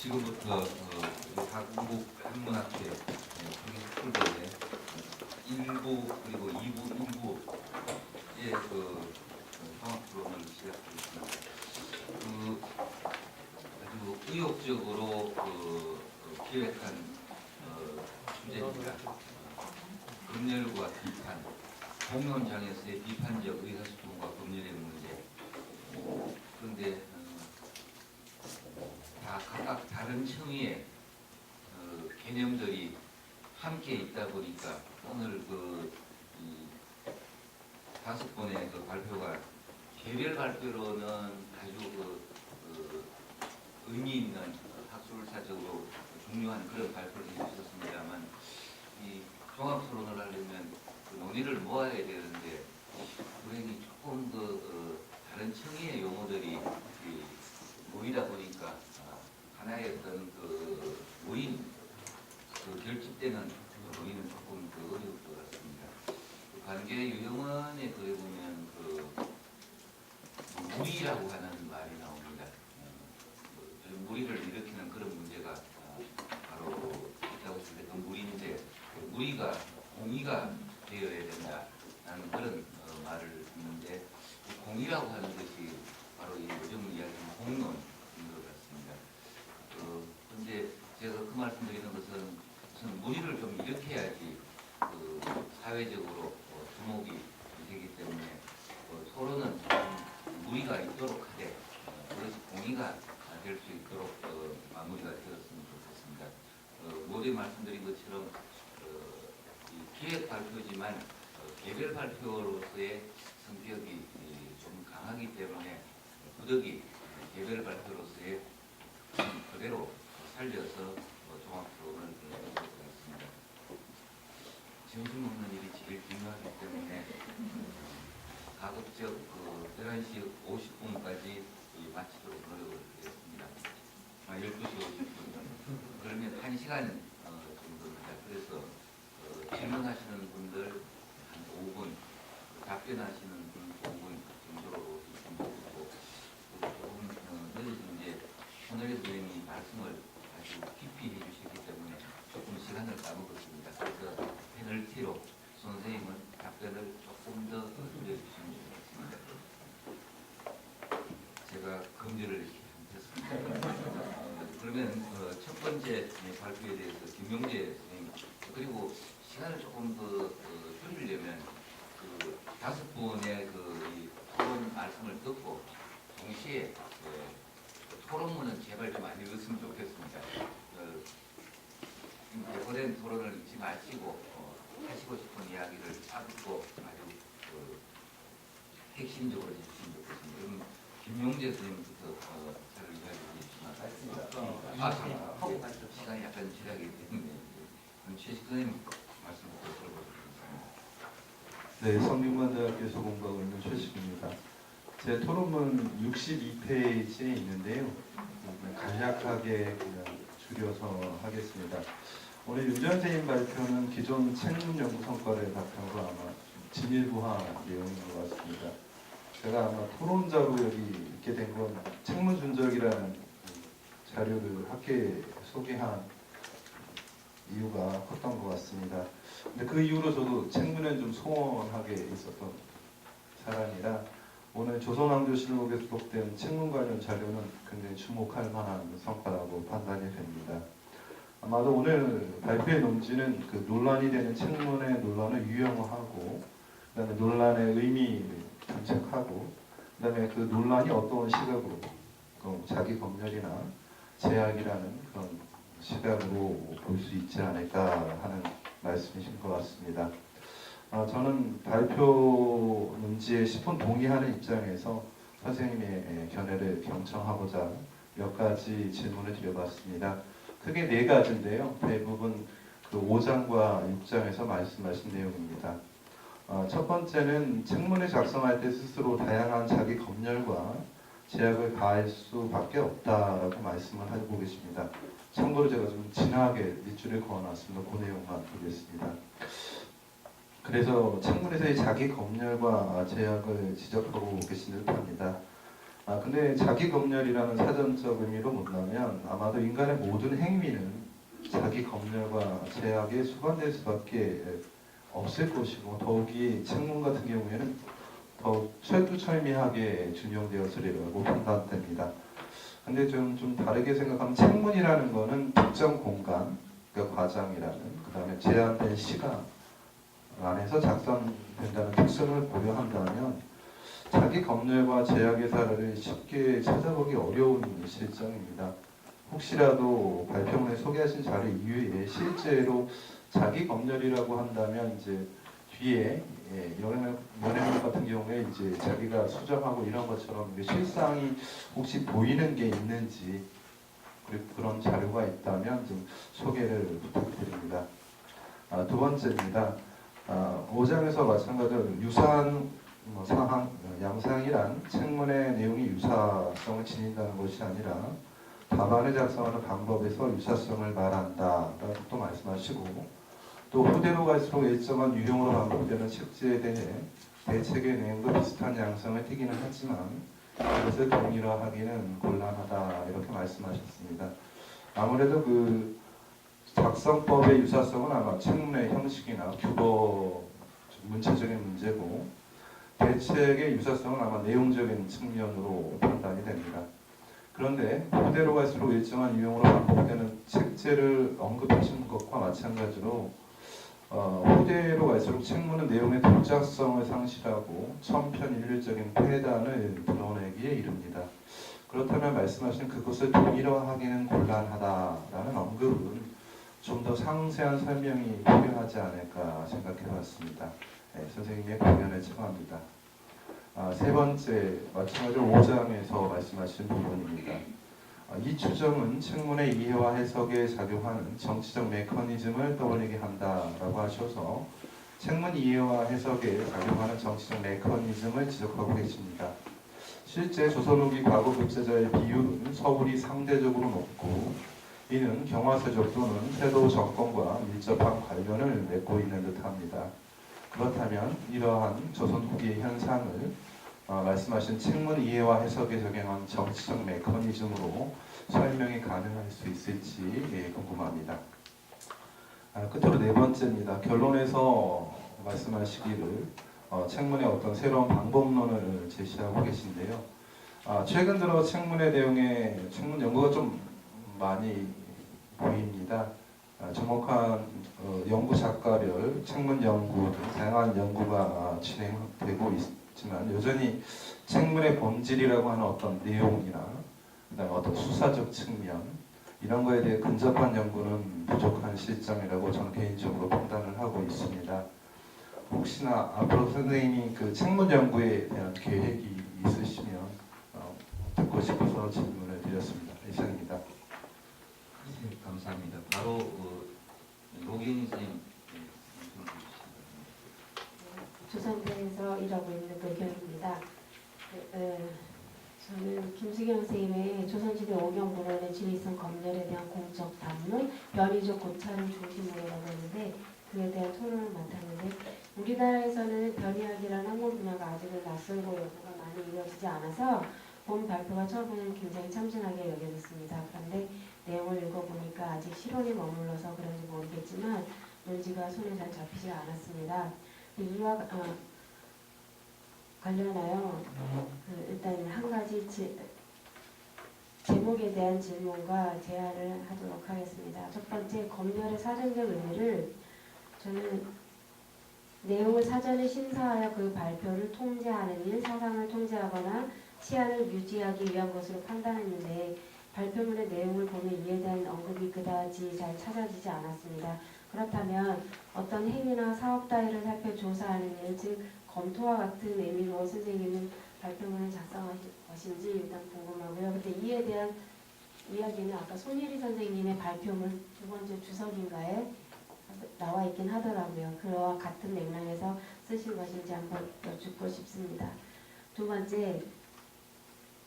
지금부터 한국 한문학회 학술대회 1부 그리고 2부, 1부의 통합 토론을 시작하겠습니다. 아주 의욕적으로 기획한 주제입니다. 검열과 비판, 공론장에서의 비판적 의사소통과 검열의 문제. 그런데 다 각각 다른 층위의 개념들이 함께 있다 보니까 오늘 다섯 번의 발표가 개별 발표로는 아주 의미 있는 학술사적으로 중요한 그런 발표를 해주셨습니다만 이 종합 토론을 하려면 논의를 모아야 되는데 불행히 조금 다른 층위의 용어들이 모이다 보니까 하나의 어떤 모임 결집되는 모임은 조금 어려울 것 같습니다. 관계 유형원에 그래 보면 무리라고 하는 말이 나옵니다. 무리를 일으키는 그런 문제가 바로 있다고 했을 때 그 무리인데 무리가 공의가 되어야 된다라는 그런 말을 듣는데 공의라고 하는 것이 바로 이 요즘 이야기하는 공론인 것 같습니다. 그런데 제가 그 말씀드리는 것은 우선 무리를 좀 일으켜야지 사회적으로 주목이 되기 때문에 토론은 무리가 있도록 하되 그것이 공의가 될 수 있도록 마무리가 되었으면 좋겠습니다. 모두 말씀드린 것처럼 기획 발표지만 개별 발표로서의 성격이 좀 강하기 때문에 부득이 개별 발표로서의 그대로 살려서 종합 토론을 하도록 하겠습니다. 점심 먹는 일이 제일 중요하기 때문에 가급적 11시 50분까지 마치도록 노력을 하겠습니다. 12시 50분. 그러면 1시간 정도입니다. 그래서 질문하시는 분들 한 5분, 답변하시는 분 5분 정도로 있고 조금 늦어진 이제 오늘의 선생님이 말씀을 아주 깊이 해주시기 때문에 조금 시간을 까먹었습니다. 그래서 페널티로 선생님은 답변을 조금 더 줄여주시면 좋겠습니다. 제가 검열을 했습니다. 그러면 첫 번째 발표에 대해서 김용재 선생님 그리고 시간을 조금 더 줄이려면 다섯 분의 이 토론 말씀을 듣고 동시에 토론문은 제발 좀 안 읽었으면 좋겠습니다. 오랜 토론을 읽지 마시고 하시고 싶은 이야기를 짧고 아주 핵심적으로 해주시면 좋겠습니다. 그럼 김용재 선생님부터 잘 이야기해 주시면 시간이 약간 지나기 때문에 최식 선생님 말씀부터 들어보겠습니다. 네, 성균관대학교 소공과고 있는 최식입니다. 제 토론문 62페이지에 있는데요. 간략하게 그냥 줄여서 하겠습니다. 오늘 윤 선생님 발표는 기존 책문 연구 성과를 바탕으로 아마 진일보한 내용인 것 같습니다. 제가 아마 토론 자료 여기 있게 된 건 책문 준적이라는 자료를 학회에 소개한 이유가 컸던 것 같습니다. 근데 그 이후로 저도 책문에 좀 소원하게 있었던 사람이라 오늘 조선왕조실록에 수록된 책문 관련 자료는 굉장히 주목할 만한 성과라고 판단이 됩니다. 아마도 오늘 발표의 논지는 그 논란이 되는 책문의 논란을 유형화하고 그다음에 논란의 의미를 탐색하고 그다음에 그 논란이 어떤 시각으로 자기 검열이나 제약이라는 그런 시각으로 볼 수 있지 않을까 하는 말씀이신 것 같습니다. 저는 발표 논지에 10분 동의하는 입장에서 선생님의 견해를 경청하고자 몇 가지 질문을 드려봤습니다. 크게 네 가지인데요. 대부분 그 5장과 6장에서 말씀하신 내용입니다. 첫 번째는 책문을 작성할 때 스스로 다양한 자기 검열과 제약을 가할 수밖에 없다라고 말씀을 하고 계십니다. 참고로 제가 좀 진하게 밑줄을 그어놨습니다. 그 내용만 보겠습니다. 그래서 책문에서의 자기 검열과 제약을 지적하고 계신 듯합니다. 근데 근데 자기 검열이라는 사전적 의미로 본다면 아마도 인간의 모든 행위는 자기 검열과 제약에 수반될 수밖에 없을 것이고, 더욱이 책문 같은 경우에는 더욱 철두철미하게 준용되었으리라고 판단됩니다. 근데 좀 다르게 생각하면 책문이라는 거는 특정 공간, 그러니까 과장이라는, 그 다음에 제한된 시간 안에서 작성된다는 특성을 고려한다면 자기 검열과 제약의 사례를 쉽게 찾아보기 어려운 실정입니다. 혹시라도 발표문에 소개하신 자료 이외에 실제로 자기 검열이라고 한다면 이제 뒤에 연예명 같은 경우에 이제 자기가 수정하고 이런 것처럼 실상이 혹시 보이는 게 있는지, 그리고 그런 자료가 있다면 좀 소개를 부탁드립니다. 두 번째입니다. 5장에서 마찬가지로 유사한 양상이란 책문의 내용이 유사성을 지닌다는 것이 아니라 답안을 작성하는 방법에서 유사성을 말한다라고 또 말씀하시고, 또 후대로 갈수록 일정한 유형으로 반복되는 책제에 대해 대책의 내용도 비슷한 양상을 띠기는 하지만 이것을 동일화하기는 곤란하다, 이렇게 말씀하셨습니다. 아무래도 그 작성법의 유사성은 아마 책문의 형식이나 규법 문체적인 문제고, 대책의 유사성은 아마 내용적인 측면으로 판단이 됩니다. 그런데 후대로 갈수록 일정한 유형으로 반복되는 책제를 언급하신 것과 마찬가지로 후대로 갈수록 책문은 내용의 독자성을 상실하고 천편일률적인 폐단을 드러내기에 이릅니다. 그렇다면 말씀하신 그것을 동일화하기는 곤란하다라는 언급은 좀 더 상세한 설명이 필요하지 않을까 생각해봤습니다. 선생님의 고견을 청합니다. 세 번째, 마찬가지로 5장에서 말씀하신 부분입니다. 이 추정은 책문의 이해와 해석에 작용하는 정치적 메커니즘을 떠올리게 한다라고 하셔서 책문 이해와 해석에 작용하는 정치적 메커니즘을 지적하고 계십니다. 실제 조선 후기 과거 독재자의 비율은 서울이 상대적으로 높고, 이는 경화세족 또는 세도 정권과 밀접한 관련을 맺고 있는 듯합니다. 그렇다면 이러한 조선 후기의 현상을 말씀하신 책문 이해와 해석에 적용한 정치적 메커니즘으로 설명이 가능할 수 있을지 궁금합니다. 끝으로 네 번째입니다. 결론에서 말씀하시기를 책문의 어떤 새로운 방법론을 제시하고 계신데요. 최근 들어 책문의 내용에 책문 연구가 좀 많이 보입니다. 정확한 연구 작가별, 책문 연구 등 다양한 연구가 진행되고 있지만 여전히 책문의 본질이라고 하는 어떤 내용이나 그다음에 어떤 수사적 측면 이런 거에 대해 근접한 연구는 부족한 실정이라고 저는 개인적으로 판단을 하고 있습니다. 혹시나 앞으로 선생님이 그 책문 연구에 대한 계획이 있으시면 듣고 싶어서 질문을 드렸습니다. 이상입니다. 네, 감사합니다. 바로 노경희 선생님 조선대에서 일하고 있는 노경입니다. 저는 김수경 선생님의 조선시대 오경문헌의 지리성 검열에 대한 공적 담론, 변이적 고찰을 중심으로 하고 있는데 그에 대한 토론을 맡았는데, 우리나라에서는 변이학이라는 학문 분야가 아직은 낯설고 연구가 많이 이루어지지 않아서 본 발표가 처음에는 굉장히 참신하게 여겨졌습니다. 그런데 내용을 읽어보니까 아직 실론에 머물러서 그런지 모르겠지만 논지가 손에 잘 잡히지 않았습니다. 이와 관련하여 일단 한 가지 제목에 대한 질문과 제안을 하도록 하겠습니다. 첫 번째, 검열의 사전적 의미를 저는 내용을 사전에 심사하여 그 발표를 통제하는 일, 사상을 통제하거나 치안을 유지하기 위한 것으로 판단했는데 발표문의 내용을 보면 이에 대한 언급이 그다지 잘 찾아지지 않았습니다. 그렇다면 어떤 행위나 사업 따위를 살펴 조사하는 일, 즉 검토와 같은 의미로 선생님은 발표문을 작성하실 것인지 일단 궁금하고요. 근데 이에 대한 이야기는 아까 손예리 선생님의 발표문 두 번째 주석인가에 나와 있긴 하더라고요. 그와 같은 맥락에서 쓰신 것인지 한번 여쭙고 싶습니다. 두 번째,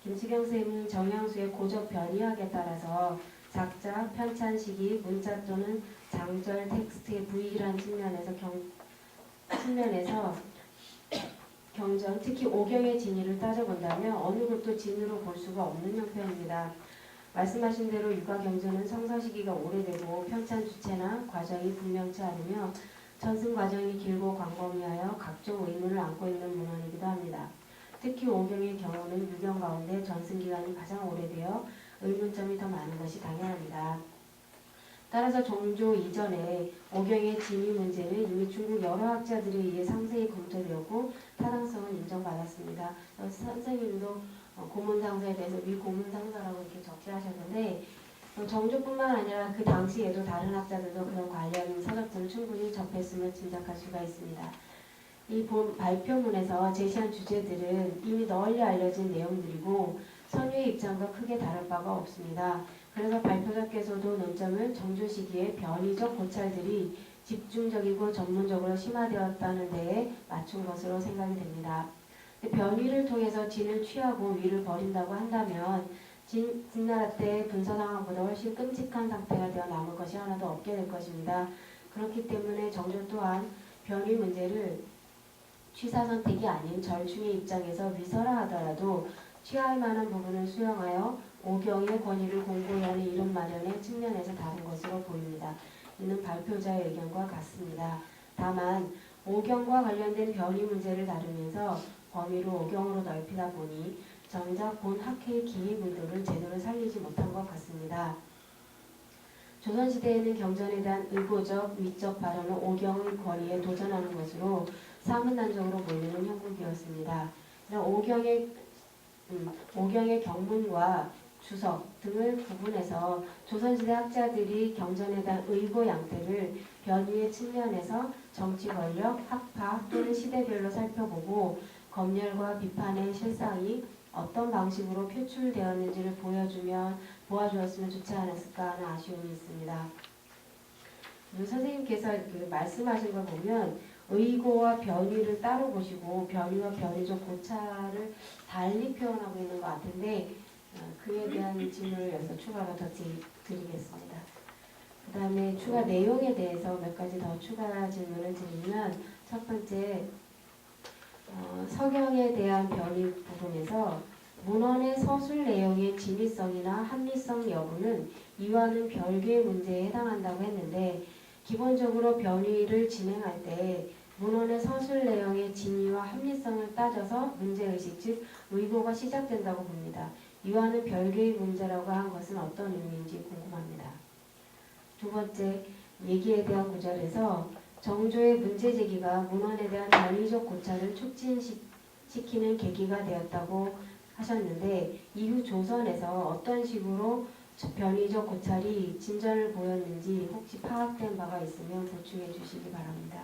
김수경 선생님은 정양수의 고적 변이학에 따라서 작자, 편찬 시기, 문자 또는 장절 텍스트의 부위라는 측면에서 경전, 특히 오경의 진위를 따져본다면 어느 곳도 진으로 볼 수가 없는 형편입니다. 말씀하신 대로 육아 경전은 성서 시기가 오래되고 편찬 주체나 과정이 분명치 않으며 전승 과정이 길고 광범위하여 각종 의문을 안고 있는 문헌이기도 합니다. 특히 오경의 경우는 유경 가운데 전승 기간이 가장 오래되어 의문점이 더 많은 것이 당연합니다. 따라서 종조 이전에 오경의 진위 문제는 이미 중국 여러 학자들에 의해 상세히 검토되었고 타당성은 인정받았습니다. 선생님도 고문상서에 대해서 위고문상서라고 이렇게 적시하셨는데 정조뿐만 아니라 그 당시에도 다른 학자들도 그런 관련 서적들을 충분히 접했음을 짐작할 수가 있습니다. 이 본 발표문에서 제시한 주제들은 이미 널리 알려진 내용들이고 선유의 입장과 크게 다를 바가 없습니다. 그래서 발표자께서도 논점을 정조 시기에 변이적 고찰들이 집중적이고 전문적으로 심화되었다는 데에 맞춘 것으로 생각이 됩니다. 변위를 통해서 진을 취하고 위를 버린다고 한다면 진나라 때 분서 상황보다 훨씬 끔찍한 상태가 되어 남을 것이 하나도 없게 될 것입니다. 그렇기 때문에 정조 또한 변위 문제를 취사 선택이 아닌 절충의 입장에서 위서라 하더라도 취할 만한 부분을 수용하여 오경의 권위를 공고히 하는 이름 마련의 측면에서 다른 것으로 보입니다. 이는 발표자의 의견과 같습니다. 다만 오경과 관련된 변위 문제를 다루면서 범위를 오경으로 넓히다 보니 정작 본 학회의 기획 의도를 제대로 살리지 못한 것 같습니다. 조선시대에는 경전에 대한 의고적, 위적 발언은 오경의 권위에 도전하는 것으로 사문난적으로 몰리는 형국이었습니다. 오경의 경문과 주석 등을 구분해서 조선시대 학자들이 경전에 대한 의고 양태를 변위의 측면에서 정치 권력, 학파 또는 시대별로 살펴보고 검열과 비판의 실상이 어떤 방식으로 표출되었는지를 보아주었으면 좋지 않았을까 하는 아쉬움이 있습니다. 선생님께서 말씀하신 걸 보면 의고와 변위를 따로 보시고 변위와 변위적 고찰을 달리 표현하고 있는 것 같은데 그에 대한 질문을 여기서 추가로 더 드리겠습니다. 그 다음에 추가 내용에 대해서 몇 가지 더 추가 질문을 드리면 첫 번째 서경에 대한 변위 부분에서 문헌의 서술 내용의 진위성이나 합리성 여부는 이와는 별개의 문제에 해당한다고 했는데 기본적으로 변위를 진행할 때 문헌의 서술 내용의 진위와 합리성을 따져서 문제의식 즉 의고가 시작된다고 봅니다. 이와는 별개의 문제라고 한 것은 어떤 의미인지 궁금합니다. 두 번째 얘기에 대한 구절에서 정조의 문제제기가 문헌에 대한 변위적 고찰을 촉진시키는 계기가 되었다고 하셨는데 이후 조선에서 어떤 식으로 변위적 고찰이 진전을 보였는지 혹시 파악된 바가 있으면 보충해 주시기 바랍니다.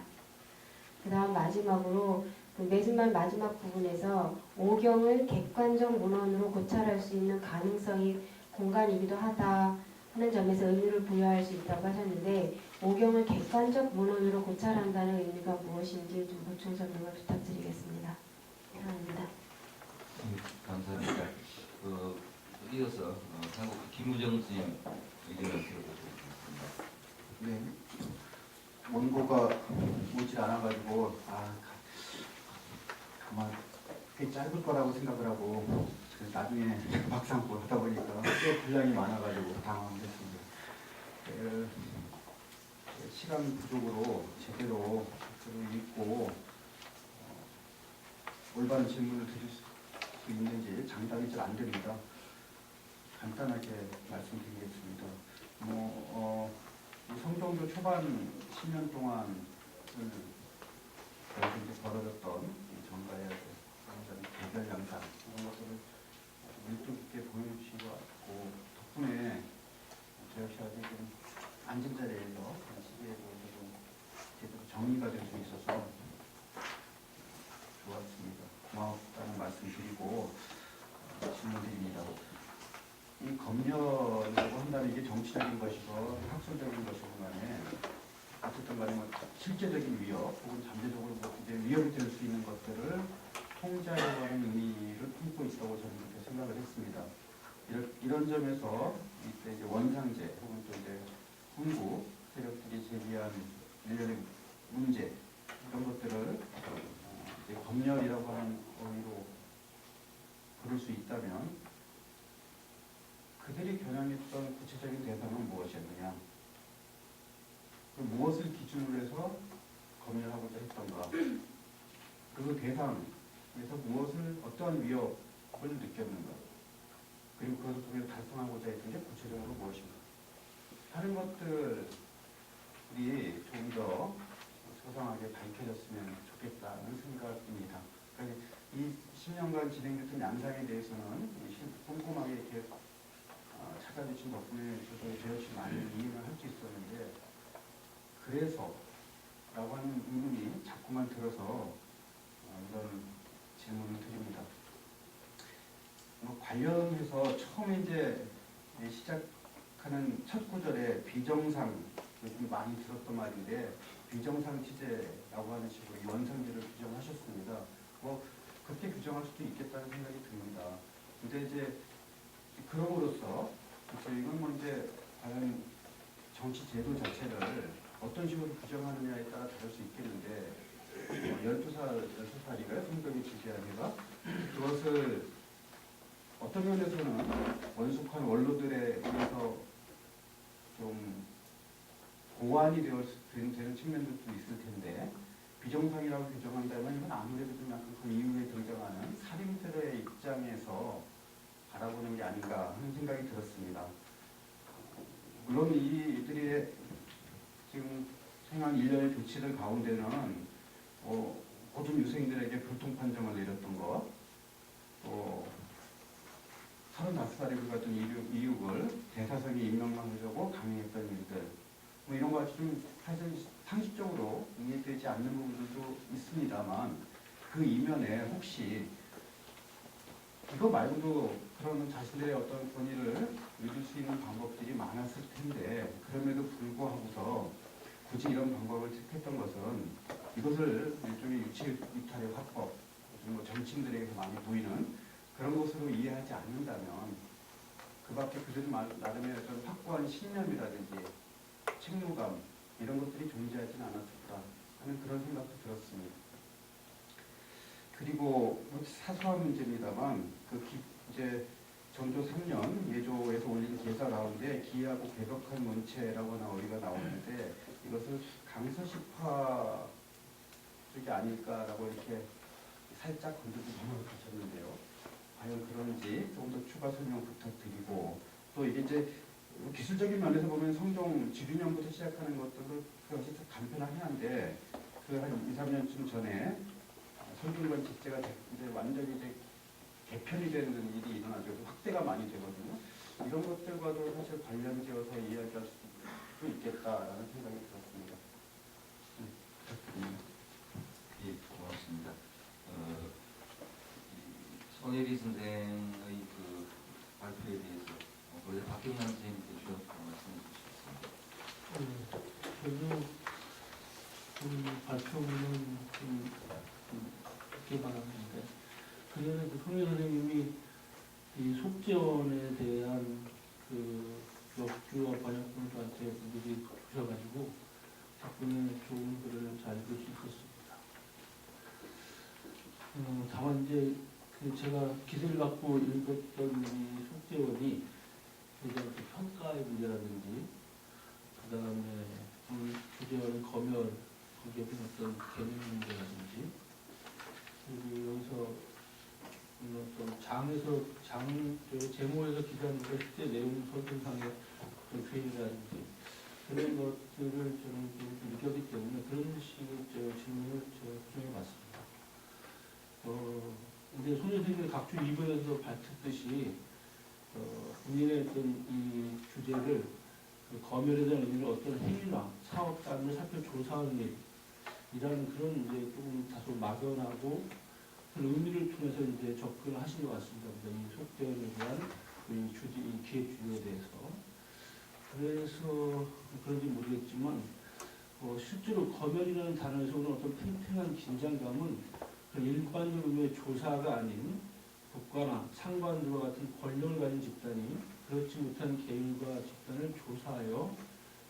그 다음 마지막으로 매진말 마지막 부분에서 오경을 객관적 문헌으로 고찰할 수 있는 가능성이 공간이기도 하다 하는 점에서 의미를 부여할 수 있다고 하셨는데 오경을 객관적 문헌으로 고찰한다는 의미가 무엇인지 좀 보충 설명을 부탁드리겠습니다. 감사합니다. 감사합니다. 이어서 한국 김우정 스님 의견을 들어보겠습니다. 네. 원고가 오지 않아가지고 아마 꽤 짧을 거라고 생각을 하고 나중에 막상고 하다 보니까 꽤 분량이 많아가지고 당황했습니다. 시간 부족으로 제대로 글을 읽고 올바른 질문을 드릴 수 있는지 장담이 잘 안 됩니다. 간단하게 말씀드리겠습니다. 이 성종조 초반 10년 동안 이제 벌어졌던 정가의 개별 양상 이런 것들을 밀도 있게 보여주신 것 같고 덕분에 저 역시 아주 좀 앉은 자리에서 시기에 대해서 좀 제대로 정리가 될 수 있어서 좋았습니다. 고맙다는 말씀 드리고 질문드립니다. 이 검열이라고 한다면 이게 정치적인 것이고 학술적인 것이고 간에 어쨌든 간에 실제적인 위협 혹은 잠재적으로 이제 위협이 될 수 있는 것들을 통제하려고 하는 의미를 품고 있다고 저는 그렇게 생각을 했습니다. 이런 점에서 이때 이제 원상제 혹은 또 이제 군부 세력들이 제기한 일련의 문제 이런 것들을 이제 검열이라고 하는 어휘로 부를 수 있다면 그들이 겨냥했던 구체적인 대상은 무엇이었느냐? 그 무엇을 기준으로 해서 검열하고자 했던가? 그 대상에서 무엇을 어떠한 위협을 느꼈는가? 그리고 그것을 통해서 달성하고자 했던 게 구체적으로 무엇인가? 하는 것들이 좀 더 소상하게 밝혀졌으면 좋겠다는 생각입니다. 그러니까 이 10년간 진행됐던 양상에 대해서는 꼼꼼하게 이렇게 찾아주신 덕분에 저도 제일 많이 이해를 할 수 있었는데, 그래서 라고 하는 의문이 자꾸만 들어서 이런 질문을 드립니다. 관련해서 처음에 이제 시작하는 첫 구절에 비정상, 요즘 많이 들었던 말인데 비정상 취재라고 하는 식으로 이 원상지를 규정하셨습니다. 그렇게 규정할 수도 있겠다는 생각이 듭니다. 근데 이제 그럼으로써 이건 이제 과연 정치 제도 자체를 어떤 식으로 규정하느냐에 따라 다를 수 있겠는데 12살이가 성격이 지지하기가 그것을 어떤 면에서는 원숙한 원로들에 의해서 좀 보완이 되는 측면들도 있을 텐데 비정상이라고 규정한다면 이건 아무래도 좀 약간 그 이후에 등장하는 살인죄의 입장에서 바라보는 게 아닌가 하는 생각이 들었습니다. 물론 이들의 지금 생활 일련의 조치들 가운데는 고등 유생들에게 불통 판정을 내렸던 것, 또 35살의 그 같은 이육을 대사성에 임명하려고 강행했던 일들, 이런 것 같이 좀 사실 상식적으로 이해되지 않는 부분들도 있습니다만 그 이면에 혹시 이거 말고도 그런 자신들의 어떤 권위를 누릴 수 있는 방법들이 많았을 텐데 그럼에도 불구하고서 굳이 이런 방법을 택했던 것은 이것을 일종의 유치 이탈의 화법, 정치인들에게서 많이 보이는 그런 것으로 이해하지 않는다면 그 밖에 그들 나름의 어떤 확고한 신념이라든지 책무감 이런 것들이 존재하지는 않았을까 하는 그런 생각도 들었습니다. 그리고 사소한 문제입니다만 이제 전조 3년 예조에서 올린 계사 가운데 기이하고 괴벽한 문체라고 하는 어휘가 나오는데 이것을 강서식화 쪽이 아닐까라고 이렇게 살짝 건드리고 넘어가셨는데요. 과연 그런지 조금 더 추가 설명 부탁드리고, 또 이게 이제 기술적인 면에서 보면 성종 지륜형부터 시작하는 것들도 그것이 간편하긴 한데 그 한 2, 3년쯤 전에 성균관 직제가 이제 완전히 이제 개편이 되는 일이 일어나죠. 확대가 많이 되거든요. 이런 것들과도 사실 관련지어서 이야기할 수도 있겠다라는 생각이 들었습니다. 부탁드립니다. 예, 고맙습니다. 손혜리 선생의 그 발표에 대해서 원래 박경남 선생님께서 말씀해 주셨습니다. 저도 그 발표문은 좀 이렇게 말하는데, 그전에 그 손혜 선생님이 이 속재원에 대한 그 역주와 번역본을 저한테 미리 주셔가지고 덕분에 좋은 글을 잘 읽을 수 있었습니다. 다만 이제 그 제가 기술을 갖고 읽었던 이 속재원이 예전 그 평가의 문제라든지 그 다음에 주제하는 검열 거기에 어떤 개념 문제라든지 그리고 여기서 어떤 제모에서 기사한 것 실제 내용 설명상의 어떤 괴리라든지 그런 것들을 저는 좀 느꼈기 때문에 그런 식의 질문을 제가 구성해 봤습니다. 근데 손 선생님의 각주 2번에서 밝혔듯이 본인의 어떤 이 주제를 그 검열에 대한 의미를 어떤 행위나 사업 단을 살펴 조사하는 일이라는 그런 이제 조금 다소 막연하고 그 의미를 통해서 이제 접근을 하신 것 같습니다. 이 속재원에 대한 이 주제, 이 기획 주제에 대해서. 그래서 그런지 모르겠지만 실제로 검열이라는 단어에서 오는 어떤 팽팽한 긴장감은 그 일반적 의미의 조사가 아닌 국가나 상관들과 같은 권력을 가진 집단이 그렇지 못한 개인과 집단을 조사하여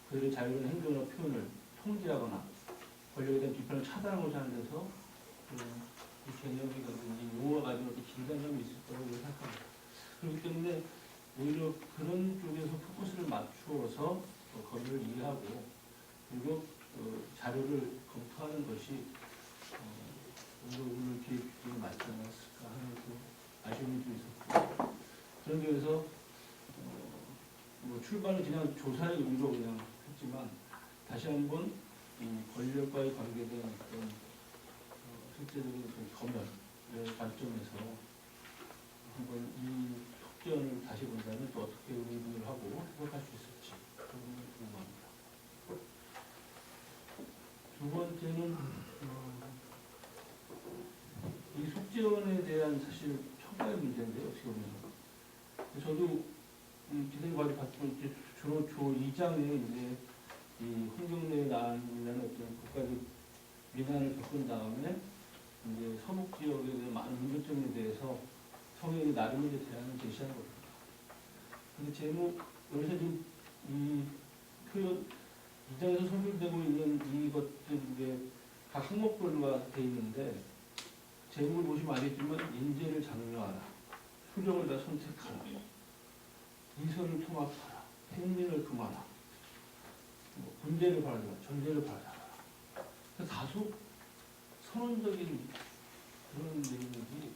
그들의 자유로운 행동이나 표현을 통제하거나 권력에 대한 비판을 차단하고자 하는 데서 이 개념이라든지 용어가 가지고 어떤 긴장감이 있을 거라고 생각합니다. 그렇기 때문에 오히려 그런 쪽에서 포커스를 맞추어서 검열을 이해하고 그리고 자료를 검토하는 것이 오늘 기획이 맞지 않았을까 하는 아쉬움이 좀 있었고 그런 점에서 뭐 출발은 그냥 조사의 의미로 그냥 했지만 다시 한번 이 권력과의 관계된 어떤 실제적인 검열의 관점에서 한번 이 속전을 다시 본다면 또 어떻게 의미를 하고 해석할 수 있을지 그런 궁금합니다. 두 번째는 이 속지원에 대한 사실 평가의 문제인데요. 어떻게 보면 저도 기생이 봤지만 주로 조 2장에 이제 이 환경내 난이라는 어떤 국가적 민환을 겪은 다음에 이제 서북 지역에 대한 많은 문제점에 대해서 성인이 나름의 대안을 제시한 거거든요. 근데 제목 여기서 지금 이 표현 2장에서 소멸되고 있는 이것들이 각 항목별로 되어 있는데 제목을 보시면 알겠지만 인재를 장려하라, 수령을 다 선택하라, 이설을 통합하라, 행민을 금하라, 군대를 바라라, 전제를 바라라. 다소 선언적인 그런 내용이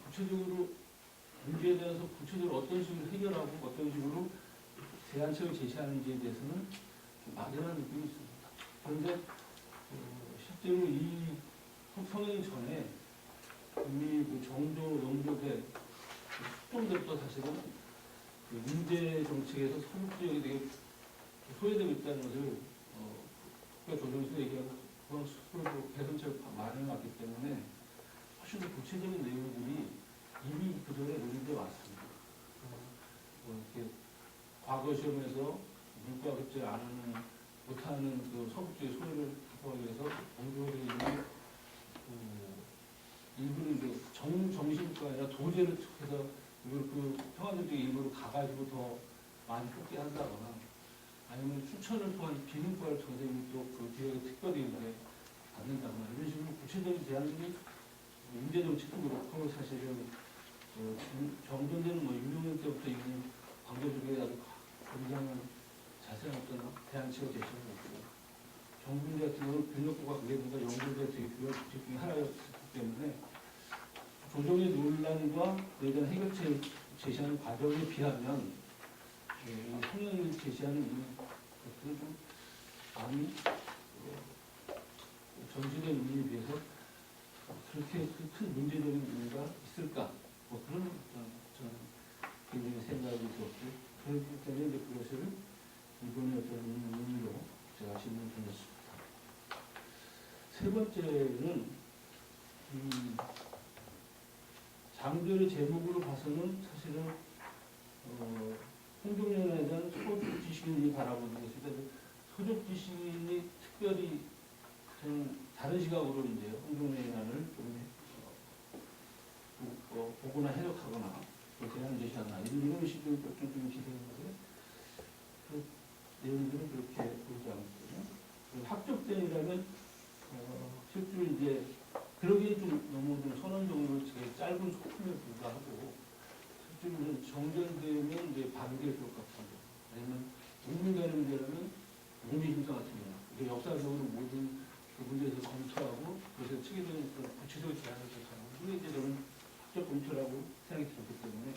구체적으로 문제에 대해서 구체적으로 어떤 식으로 해결하고 어떤 식으로 대안책을 제시하는지에 대해서는 좀 막연한 느낌이 있습니다. 그런데 실제로 이 성행이 전에 이미 그 정조, 영조대, 숙종대부터 사실은 그 인재 정책에서 서북 지역이 되게 소외되고 있다는 것을 국가조정에서 얘기하고 그런 스스로도 개선책을 마련해왔기 때문에 훨씬 더 구체적인 내용들이 이미 그전에 논의되어 왔습니다. 이렇게 과거 시험에서 물가 급제를 안 하는 못하는 그 서북 지역의 소외를 극복하기 위해서 공교를 일부는 이제 정신과 아니라 도제를 해서 이걸 그 평화적 지역 일부로 가가지고 더 많이 뽑게 한다거나 아니면 추천을 통한 비문과를 통해서 또 그 지역에 특별히 이제 받는다거나 이런 식으로 구체적인 제안들이 인재정책도 그렇고 사실은 정돈되는 뭐 유명한 때부터 있는 광교적에 아주 굉장한 자세한 어떤 대안책을 제시하는 거고 정부대 같은 경우는 균역구가 그게든가 영구대 되게 중요한 정책 중에 하나였기 때문에 조정의 논란과 그에 대한 해결책을 제시하는 과정에 비하면 이 성향을 제시하는 이 것들은 좀 많이 전시된 의미에 비해서 그렇게 큰 문제적인 의미가 있을까? 뭐 그런 저는 개인적인 생각이 있었고 그렇기 때문에 이제 그것을 이번에 어떤 의미로 제가 질문을 던졌습니다. 세 번째는 장별의 제목으로 봐서는 사실은 홍종년에 대한 소적 지식인이 바라보는 것이다. 소적 지식인이 특별히 저는 다른 시각으로 이제 홍종년을 좀 보거나 해석하거나 대안 제시하거나 이런 식으로 좀 기대했는데 그 내용들은 그렇게 보지 않거든요. 학적대이라면 실제로 이제 그러기에 좀 너무 좀 선언적으로 되게 짧은 소품에 불과하고 실제로 정전되면 이제 반대일 것 같은데 아니면 운명되는 문제라면 용의심사 같은 경우 이게 역사적으로 모든 그 문제에서 검토하고 그것에 체계적인 구체적인 제안을 제시하는 그게 이제 저는 학적 검토라고 생각이 들었기 때문에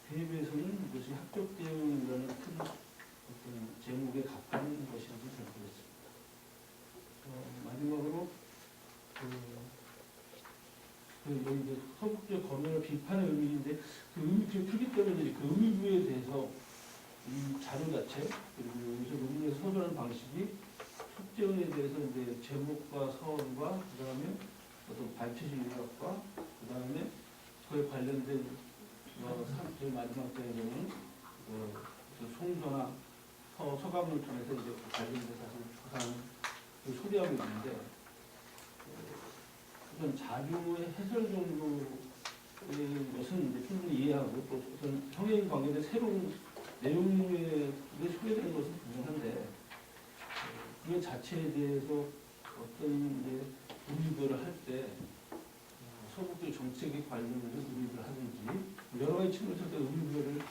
그에 비해서는 이것이 학적 대응이라는 큰 어떤 제목에 가까운 것이라고 생각했습니다. 마지막으로 여기 이제 서북지역 검열의 비판의 의미인데 그 의미 크기 때문에 그 의미부에 대해서 이 자료 자체 그리고 여기서 논문에서 서술하는 방식이 속재원에 대해서 이제 제목과 서원과 그 다음에 어떤 발표식 일각과 그 다음에 그에 관련된 제일 마지막 때에는 송서나 서감을 통해서 이제 관련된 사실 조사하는 소개하고 있는데 어떤 자료의 해설 정도의 것은 이제 충분히 이해하고 또 어떤 성향 관계된 새로운 내용에 소개되는 것은 분명한데 그 자체에 대해서 어떤 이제 분류를 할 때 서북도 정책에 관련해서 논의를 하는지 여러 가지 측면에서 의무부여를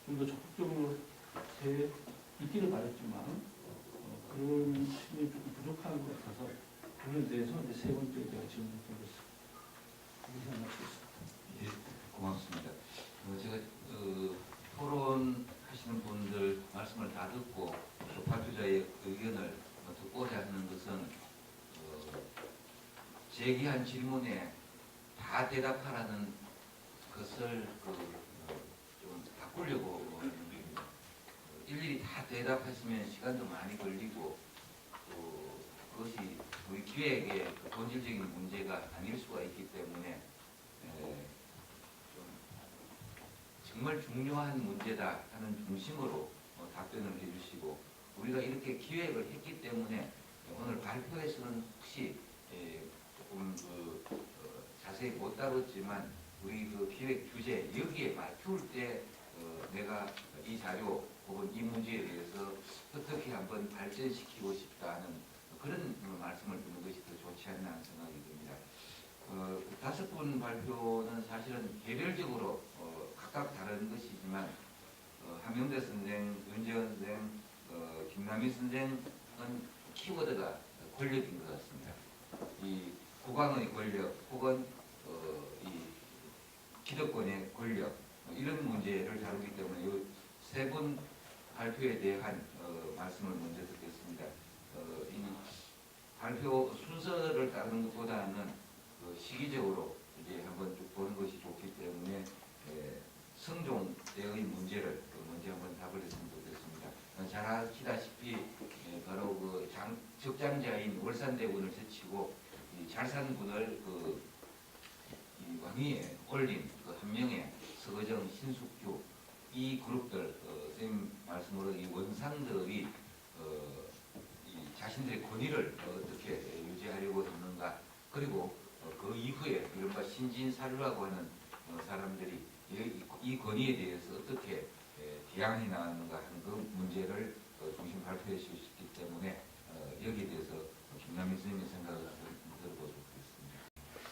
좀 더 적극적으로 돼 있기를 바랐지만 그런 측면이 조금 부족한 것 같아서 그런 데에서 이제 세 번째 제가 질문을 드렸습니다. 이상 마치겠습니다. 예, 고맙습니다. 제가 토론하시는 분들 말씀을 다 듣고 또 발표자의 의견을 듣고자 하는 것은 제기한 질문에 다 대답하라는 것을 좀 바꾸려고 하는 겁니다. 일일이 다 대답하시면 시간도 많이 걸리고 또 그것이 우리 기획의 본질적인 문제가 아닐 수가 있기 때문에 좀 정말 중요한 문제다 하는 중심으로 답변을 해주시고 우리가 이렇게 기획을 했기 때문에 오늘 발표에서는 혹시 조금 자세히 못 다뤘지만 우리 그 기획 주제 여기에 맞출 때 내가 이 자료 혹은 이 문제에 대해서 어떻게 한번 발전시키고 싶다는 그런 말씀을 드는 것이 더 좋지 않나 하는 생각이 듭니다. 5분 발표는 사실은 개별적으로 각각 다른 것이지만 한명대 선생, 윤재원 선생, 김남희 선생은 키워드가 권력인 것 같습니다. 이 국왕의 권력 혹은 이 기득권의 권력 이런 문제를 다루기 때문에 이 세 분 발표에 대한 말씀을 먼저 듣겠습니다. 이 발표 순서를 따르는 것보다는 시기적으로 이제 한번 쭉 보는 것이 좋기 때문에 성종대의 문제를 먼저 한번 답을 했으면 좋겠습니다. 잘 아시다시피 바로 그 적장자인 월산대군을 제치고 잘 산 분을 이 왕위에 올린 그 한 명의 서거정, 신숙주 이 그룹들 선생님 말씀으로 이 원상들이 이 자신들의 권위를 어떻게 유지하려고 하는가 그리고 그 이후에 이른바 신진사류라고 하는 사람들이 이 권위에 대해서 어떻게 대항해 나가는가 하는 그 문제를 중심 발표해 주셨기 때문에 여기에 대해서 김남희 선생님의 생각을 들어보도록 하겠습니다.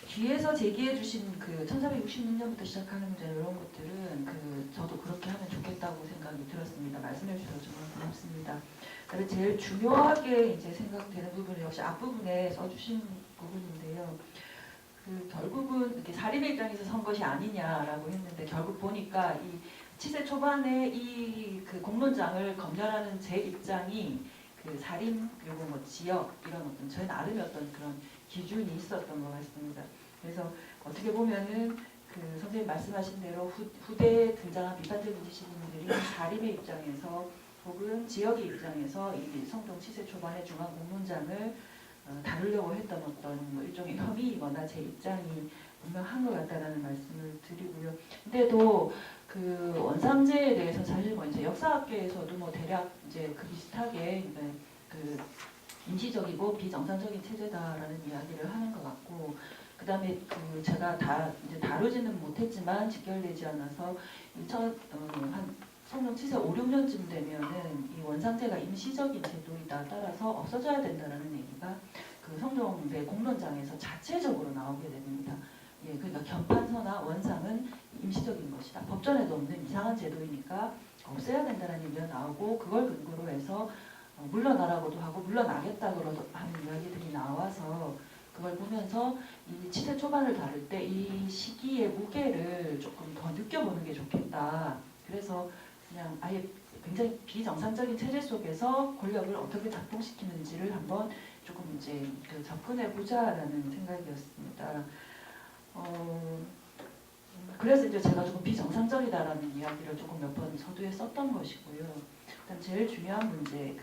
뒤에서 제기해 주신 그 1466년부터 시작하는 문제 이런 것들은 저도 그렇게 하면 좋겠다고 생각이 들었습니다. 말씀해 주셔서 정말 고맙습니다. 그다음에 제일 중요하게 이제 생각되는 부분은 역시 앞부분에 써주신 부분인데요. 결국은 이렇게 사림의 입장에서 선 것이 아니냐라고 했는데 결국 보니까 이 치세 초반에 그 공론장을 검열하는 제 입장이 사림 그리고 뭐 지역 이런 어떤 저희 나름의 어떤 그런 기준이 있었던 것 같습니다. 그래서 어떻게 보면은 선생님 말씀하신 대로 후대에 등장한 비판적인 지식인들이 사림의 입장에서 혹은 지역의 입장에서 이 성종 치세 초반의 중앙 공론장을 다루려고 했던 어떤 뭐 일종의 혐의이거나 제 입장이 분명한 것 같다라는 말씀을 드리고요. 근데도 원상제에 대해서 사실 뭐 이제 역사학계에서도 뭐 대략 이제 비슷하게 임시적이고 비정상적인 체제다라는 이야기를 하는 것 같고, 그 다음에 제가 다 이제 다루지는 못했지만 직결되지 않아서 한 성종 7세 5, 6년쯤 되면은 이 원상제가 임시적인 제도이다 따라서 없어져야 된다라는 얘기가 성종대 공론장에서 자체적으로 나오게 됩니다. 예, 그러니까 견판서나 원상은 임시적인 것이다. 법전에도 없는 이상한 제도이니까 없애야 된다는 얘기가 나오고 그걸 근거로 해서 물러나라고도 하고 물러나겠다고 하는 이야기들이 나와서 그걸 보면서 이 치세 초반을 다룰 때 이 시기의 무게를 조금 더 느껴보는 게 좋겠다. 그래서 그냥 아예 굉장히 비정상적인 체제 속에서 권력을 어떻게 작동시키는지를 한번 조금 이제 접근해 보자라는 생각이었습니다. 그래서 이제 제가 조금 비정상적이다라는 이야기를 조금 몇 번 서두에 썼던 것이고요. 일단 제일 중요한 문제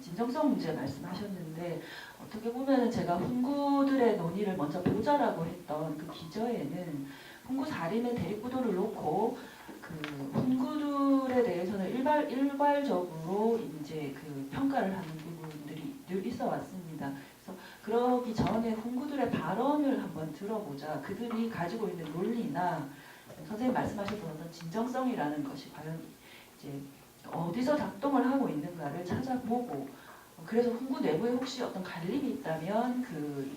진정성 문제 말씀하셨는데 어떻게 보면 제가 훈구들의 논의를 먼저 보자라고 했던 그 기저에는 훈구 사림의 대립구도를 놓고 훈구들에 대해서는 일괄적으로 이제 평가를 하는 부분들이 늘 있어 왔습니다. 그래서 그러기 전에 훈구들의 발언을 한번 들어보자. 그들이 가지고 있는 논리나 선생님 말씀하셨던 어떤 진정성이라는 것이 과연 이제 어디서 작동을 하고 있는가를 찾아보고 그래서 훈구 내부에 혹시 어떤 갈림이 있다면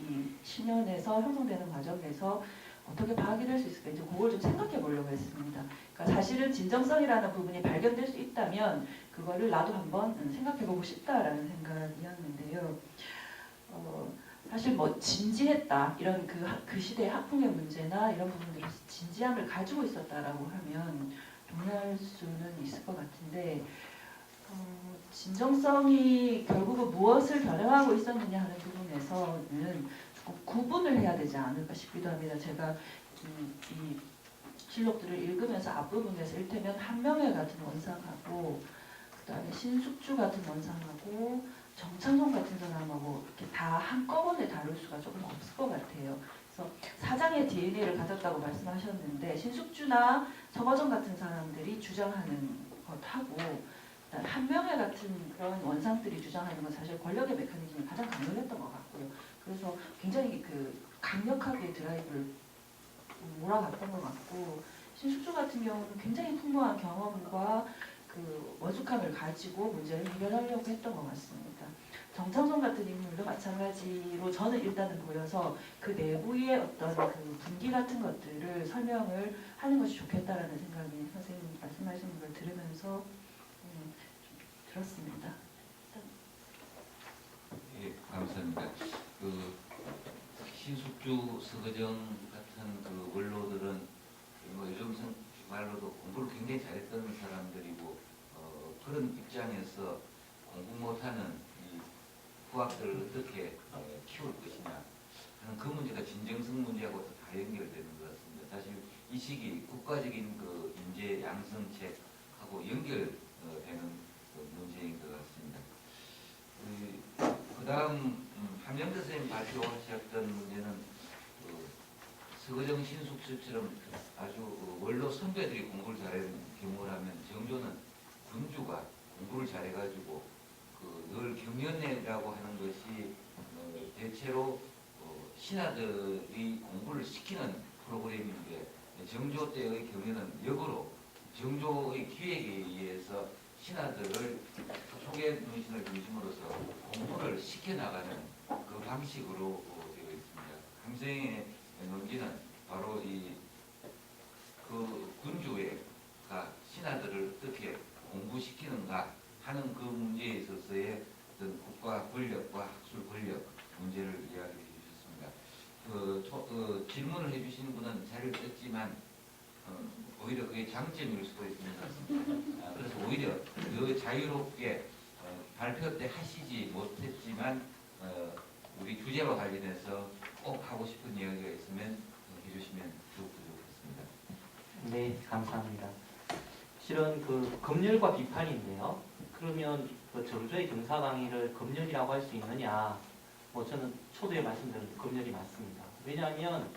이 10년에서 형성되는 과정에서 어떻게 파악이 될 수 있을까 이제 그걸 좀 생각해 보려고 했습니다. 그러니까 사실은 진정성이라는 부분이 발견될 수 있다면 그거를 나도 한번 생각해 보고 싶다라는 생각이었는데요. 사실 뭐 진지했다 이런 그 시대의 학풍의 문제나 이런 부분들이 진지함을 가지고 있었다라고 하면 동의할 수는 있을 것 같은데 진정성이 결국은 무엇을 겨냥하고 있었느냐 하는 부분에서는 조금 구분을 해야 되지 않을까 싶기도 합니다. 제가 이 실록들을 읽으면서 앞부분에서 일테면 한명회 같은 원상하고 그 다음에 신숙주 같은 원상하고 정창성 같은 사람하고 이렇게 다 한꺼번에 다룰 수가 조금 없을 것 같아요. 그래서 사장의 DNA를 가졌다고 말씀하셨는데 신숙주나 서거정 같은 사람들이 주장하는 것하고 한명회 같은 그런 원상들이 주장하는 건 사실 권력의 메커니즘이 가장 강력했던 것 같고요. 그래서 굉장히 강력하게 드라이브를 몰아갔던 것 같고 신숙주 같은 경우는 굉장히 풍부한 경험과 원숙함을 가지고 문제를 해결하려고 했던 것 같습니다. 정창성 같은 인물도 마찬가지로 저는 일단은 보여서 그 내부의 어떤 분기 같은 것들을 설명을 하는 것이 좋겠다라는 생각이 선생님 말씀하시는 걸 들으면서 좀 들었습니다. 예, 감사합니다. 신숙주, 서거정 같은 원로들은 뭐 요즘 말로도 공부를 굉장히 잘했던 사람들이고 그런 입장에서 공부 못하는 이 후학들을 어떻게 키울 것이냐 하는 그 문제가 진정성 문제하고 다 연결되는 것 같습니다. 사실 이 시기 국가적인 인재 양성책하고 연결되는 문제인 것 같습니다. 그 다음 한명대 선생님 발표하셨던 문제는 서거정 신숙주처럼 아주 원로 선배들이 공부를 잘하는 경우라면 정조는 군주가 공부를 잘해가지고 늘 경연회라고 하는 것이 대체로 신하들이 공부를 시키는 프로그램인데 정조 때의 경연은 역으로 정조의 기획에 의해서 신하들을 초계 문신을 중심으로서 공부를 시켜나가는 그 방식으로 되어 있습니다. 함생의 논기는 바로 군주가 신하들을 어떻게 공부시키는가 하는 그 문제에 있어서의 어떤 국가 권력과 학술 권력 문제를 이야기해 주셨습니다. 질문을 해주신 분은 자료를 썼지만 오히려 그게 장점일 수도 있는 것 같습니다. 그래서 오히려 그 자유롭게 발표 때 하시지 못했지만 우리 주제와 관련해서 꼭 하고 싶은 이야기가 있으면 해주시면 더욱 좋겠습니다. 네, 감사합니다. 실은 검열과 비판인데요. 그러면 정조의 경사 강의를 검열이라고 할 수 있느냐? 저는 초두에 말씀드린 검열이 맞습니다. 왜냐하면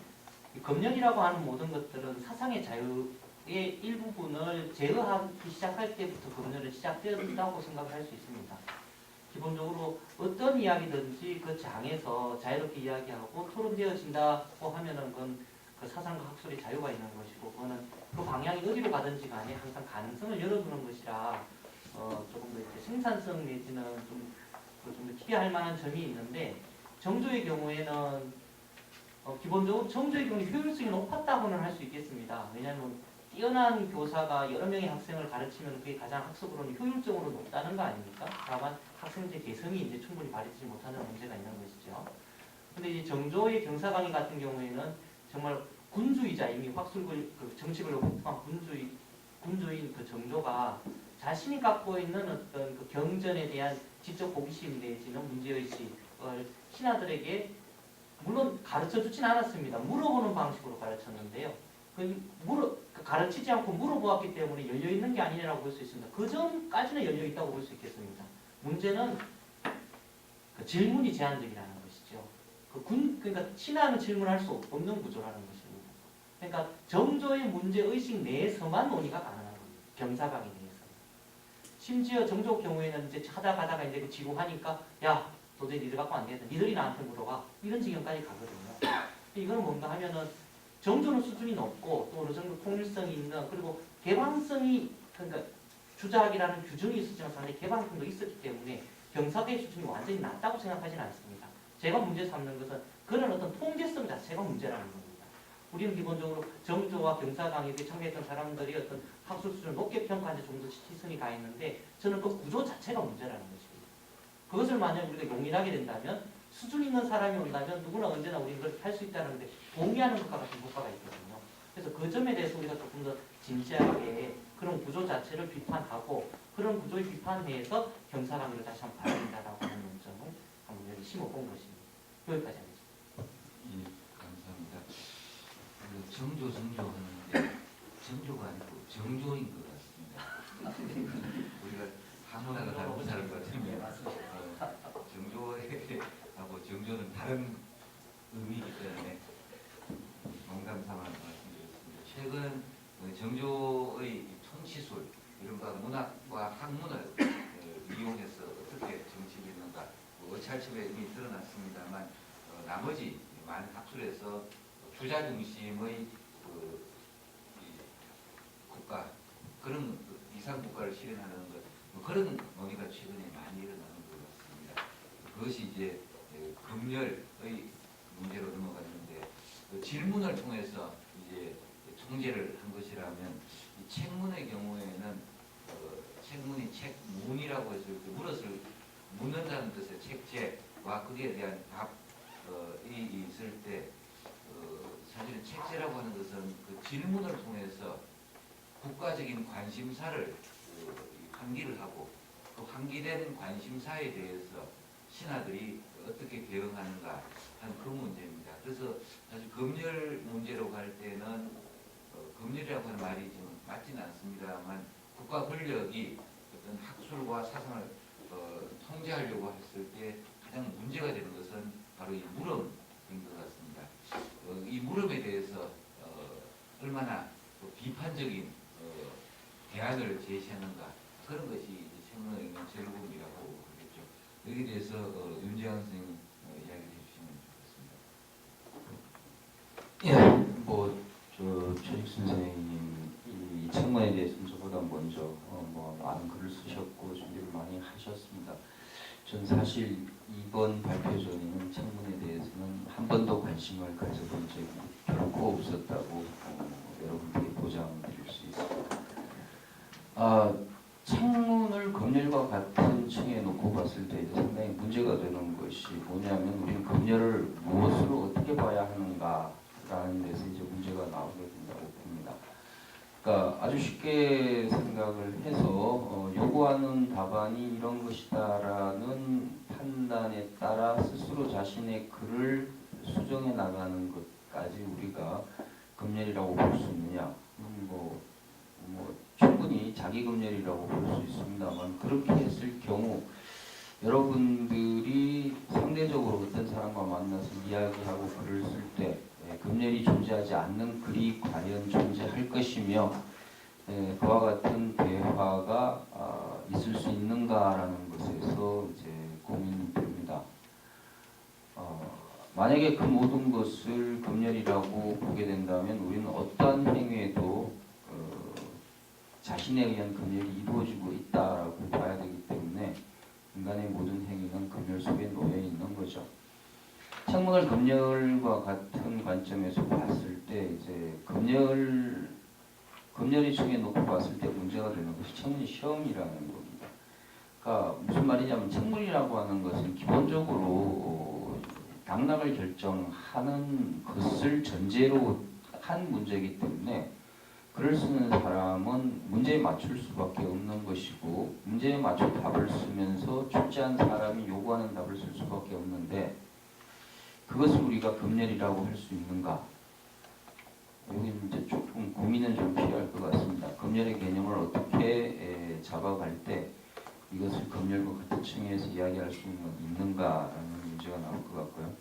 이 검열이라고 하는 모든 것들은 사상의 자유의 일부분을 제어하기 시작할 때부터 검열은 시작된다고 생각할 수 있습니다. 기본적으로 어떤 이야기든지 그 장에서 자유롭게 이야기하고 토론되어진다고 하면은 그건 그 사상과 학술의 자유가 있는 것이고 그거는 그 방향이 어디로 가든지 간에 항상 가능성을 열어두는 것이라 조금 더 이렇게 생산성 내지는 좀 더 기대할 만한 점이 있는데 정조의 경우에는 기본적으로 정조의 경우에 효율성이 높았다고는 할 수 있겠습니다. 왜냐하면 뛰어난 교사가 여러 명의 학생을 가르치면 그게 가장 학습으로는 효율적으로 높다는 거 아닙니까? 다만 학생들의 개성이 이제 충분히 발휘되지 못하는 문제가 있는 것이죠. 근데 이제 정조의 경사 강의 같은 경우에는 정말 군주이자 이미 정치를 확통한 군주인 그 정조가 자신이 갖고 있는 어떤 그 경전에 대한 지적 호기심 내지는 문제의식을 신하들에게 물론 가르쳐 주진 않았습니다. 물어보는 방식으로 가르쳤는데요. 가르치지 않고 물어보았기 때문에 열려있는 게 아니냐라고 볼 수 있습니다. 그 점까지는 열려있다고 볼 수 있겠습니다. 문제는 그 질문이 제한적이라는 것이죠. 그러니까 신하는 질문할 수 없는 구조라는 것입니다. 그러니까 정조의 문제의식 내에서만 논의가 가능한 겁니다. 경사강에 대해서. 심지어 정조 경우에는 이제 하다가다가 이제 지루하니까 야 도저히 니들 갖고 안 되겠다. 니들이 나한테 물어봐. 이런 지경까지 가거든요. 이건 뭔가 하면은 정조는 수준이 높고 또 어느 정도 통일성이 있는 그리고 개방성이 그러니까 주작이라는 규정이 있었지만 상당히 개방성도 있었기 때문에 경사대의 수준이 완전히 낮다고 생각하지는 않습니다. 제가 문제 삼는 것은 그런 어떤 통제성 자체가 문제라는 겁니다. 우리는 기본적으로 정조와 경사강의에 참여했던 사람들이 어떤 학술 수준을 높게 평가하는 정도 시선이 가 있는데 저는 그 구조 자체가 문제라는 것입니다. 그것을 만약 우리가 용인하게 된다면 수준 있는 사람이 온다면 누구나 언제나 우리는 그걸 할 수 있다는 데 동의하는 것과 같은 효과가 있거든요. 그래서 그 점에 대해서 우리가 조금 더 진지하게 그런 구조 자체를 비판하고 그런 구조의 비판회에서 경사강의를 다시 한번 봐야 된다라고 하는 논점을 한번 여기 심어본 것입니다. 여기까지 하겠습니다. 예, 감사합니다. 정조 하는데 정조가 아니고 정조인 것 같습니다. 우리가 한문화가 잘못 사는 것 같으면 정조하고 정조는 다른 의미이기 때문에 농담 삼아 말씀드렸습니다. 최근 정조의 통치술 이른바 문학과 학문을 이용해서 어떻게 정치를 했는가 어찰집에 이미 드러났습니다만 나머지 많은 학술에서 주자 중심의 국가 그런 이상 국가를 실현하는 것 그런 논의가 최근에 많이 일어나는 것 같습니다. 그것이 이제 검열의 문제로 넘어갔는데 질문을 통해서 이제 통제를 한 것이라면 이 책문의 경우에는 책문이 책문이라고 해서 물었을 묻는다는 뜻의 책제와 거기에 대한 답이 있을 때 사실은 책제라고 하는 것은 그 질문을 통해서 국가적인 관심사를 환기를 하고 그 환기된 관심사에 대해서 신하들이 어떻게 대응하는가 하는 그 문제입니다. 그래서 사실 검열 문제로 갈 때는 검열이라고 하는 말이 지금 맞지는 않습니다만 국가 권력이 어떤 학술과 사상을 통제하려고 했을 때 가장 문제가 되는 것은 바로 이 물음인 것 같습니다. 이 물음에 대해서 얼마나 비판적인 대안을 제시하는가 그런 것이 책문에 있는 제일부분이라고 하겠죠. 여기에 대해서 윤재환 선생님 이야기해 주시면 좋겠습니다. 최직 선생님 이 책문에 대해서는 저보다 먼저 많은 글을 쓰셨고 준비를 많이 하셨습니다. 전 사실 이번 발표 전에는 책문에 대해서는 한 번도 관심을 가져본 적이 결코 없었다고 여러분께 보장드릴 수 있습니다. 책문을 검열과 같은 층에 놓고 봤을 때 상당히 문제가 되는 것이 뭐냐면 우리는 검열을 무엇으로 어떻게 봐야 하는가라는 데서 이제 문제가 나오게 된다고 봅니다. 그러니까 아주 쉽게 생각을 해서 요구하는 답안이 이런 것이다라는 판단에 따라 스스로 자신의 글을 수정해 나가는 것까지 우리가 검열이라고 볼 수 있느냐? 충분히 자기 검열이라고 볼 수 있습니다만 그렇게 했을 경우 여러분들이 상대적으로 어떤 사람과 만나서 이야기하고 글을 쓸 때 검열이 존재하지 않는 글이 과연 존재할 것이며 그와 같은 대화가 있을 수 있는가라는 것에서 이제 고민이 됩니다. 만약에 그 모든 것을 검열이라고 보게 된다면 우리는 어떠한 행위에도 자신에 의한 검열이 이루어지고 있다라고 봐야 되기 때문에 인간의 모든 행위는 검열 속에 놓여 있는 거죠. 책문을 검열과 같은 관점에서 봤을 때 이제 검열이 층에 놓고 봤을 때 문제가 되는 것이 책문 시험이라는 겁니다. 그러니까 무슨 말이냐면 책문이라고 하는 것은 기본적으로 당락을 결정하는 것을 전제로 한 문제이기 때문에 글을 쓰는 사람은 문제에 맞출 수밖에 없는 것이고 문제에 맞춰 답을 쓰면서 출제한 사람이 요구하는 답을 쓸 수밖에 없는데 그것을 우리가 검열이라고 할 수 있는가? 여기 이제 조금 고민은 좀 필요할 것 같습니다. 검열의 개념을 어떻게 잡아갈 때 이것을 검열과 같은 층에서 이야기할 수 있는가라는 문제가 나올 것 같고요.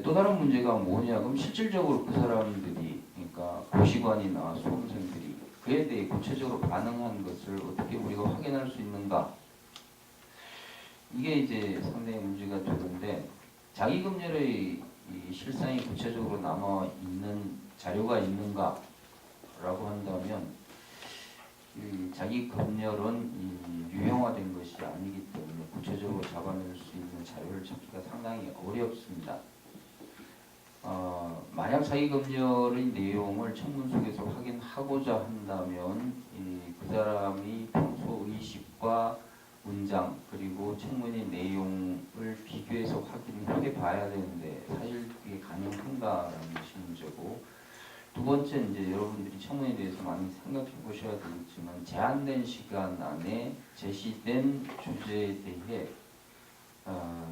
또 다른 문제가 뭐냐? 그럼 실질적으로 그 사람들이 그러니까 고시관이나 수험생들이 그에 대해 구체적으로 반응한 것을 어떻게 우리가 확인할 수 있는가? 이게 이제 상당히 문제가 되는데 자기 검열의 이 실상이 구체적으로 남아 있는 자료가 있는가라고 한다면 자기 검열은 이 유형화된 것이 아니기 때문에 구체적으로 잡아낼 수 있는 자료를 찾기가 상당히 어렵습니다. 만약 자기 검열의 내용을 청문 속에서 확인하고자 한다면 그 사람이 평소 의식과 문장 그리고 청문의 내용을 비교해서 확인해 봐야 되는데 사실 그게 가능한가라는 것이 문제고, 두 번째 이제 여러분들이 청문에 대해서 많이 생각해 보셔야 되겠지만 제한된 시간 안에 제시된 주제에 대해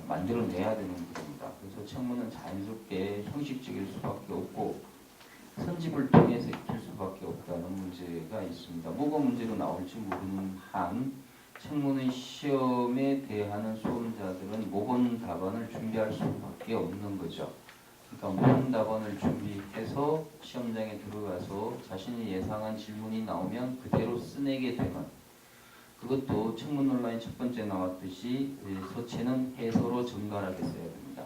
만들어내야 되는 겁니다. 그래서 청문은 자연스럽게 형식적일 수밖에 없고 선집을 통해서 익힐 수밖에 없다는 문제가 있습니다. 뭐가 문제로 나올지 모르는 한 청문의 시험에 대하는 수험자들은 모범 답안을 준비할 수밖에 없는 거죠. 그러니까 모범 답안을 준비해서 시험장에 들어가서 자신이 예상한 질문이 나오면 그대로 쓰내게 되는, 그것도 청문 논란이 첫 번째 나왔듯이 서체는 해서로 정갈하게 써야 됩니다.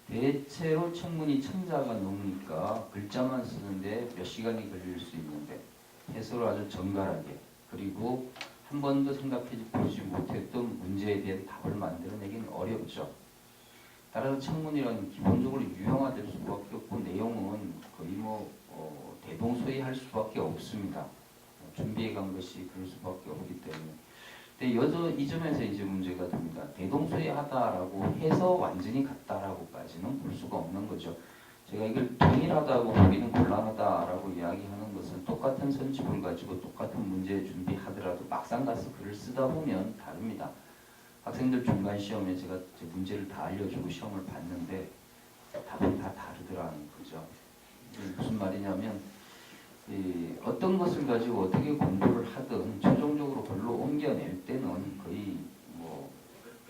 대체로 청문이 천자가 넘으니까 글자만 쓰는데 몇 시간이 걸릴 수 있는데 해서로 아주 정갈하게, 그리고 한 번도 생각해 보지 못했던 문제에 대한 답을 만들어내기는 어렵죠. 따라서 청문이란 기본적으로 유형화될 수밖에 없고 내용은 거의 대동소이할 수밖에 없습니다. 준비해 간 것이 그럴 수밖에 없기 때문에. 근데 이 점에서 이제 문제가 됩니다. 대동소이하다라고 해서 완전히 같다라고까지는 볼 수가 없는 거죠. 제가 이걸 동일하다고 보기는 곤란하다라고 이야기하는 것은 똑같은 선집을 가지고 똑같은 문제 준비하더라도 막상 가서 글을 쓰다 보면 다릅니다. 학생들 중간 시험에 제가 문제를 다 알려주고 시험을 봤는데 답은 다 다르더라는 거죠. 무슨 말이냐면 어떤 것을 가지고 어떻게 공부를 하든 최종적으로 글로 옮겨낼 때는 거의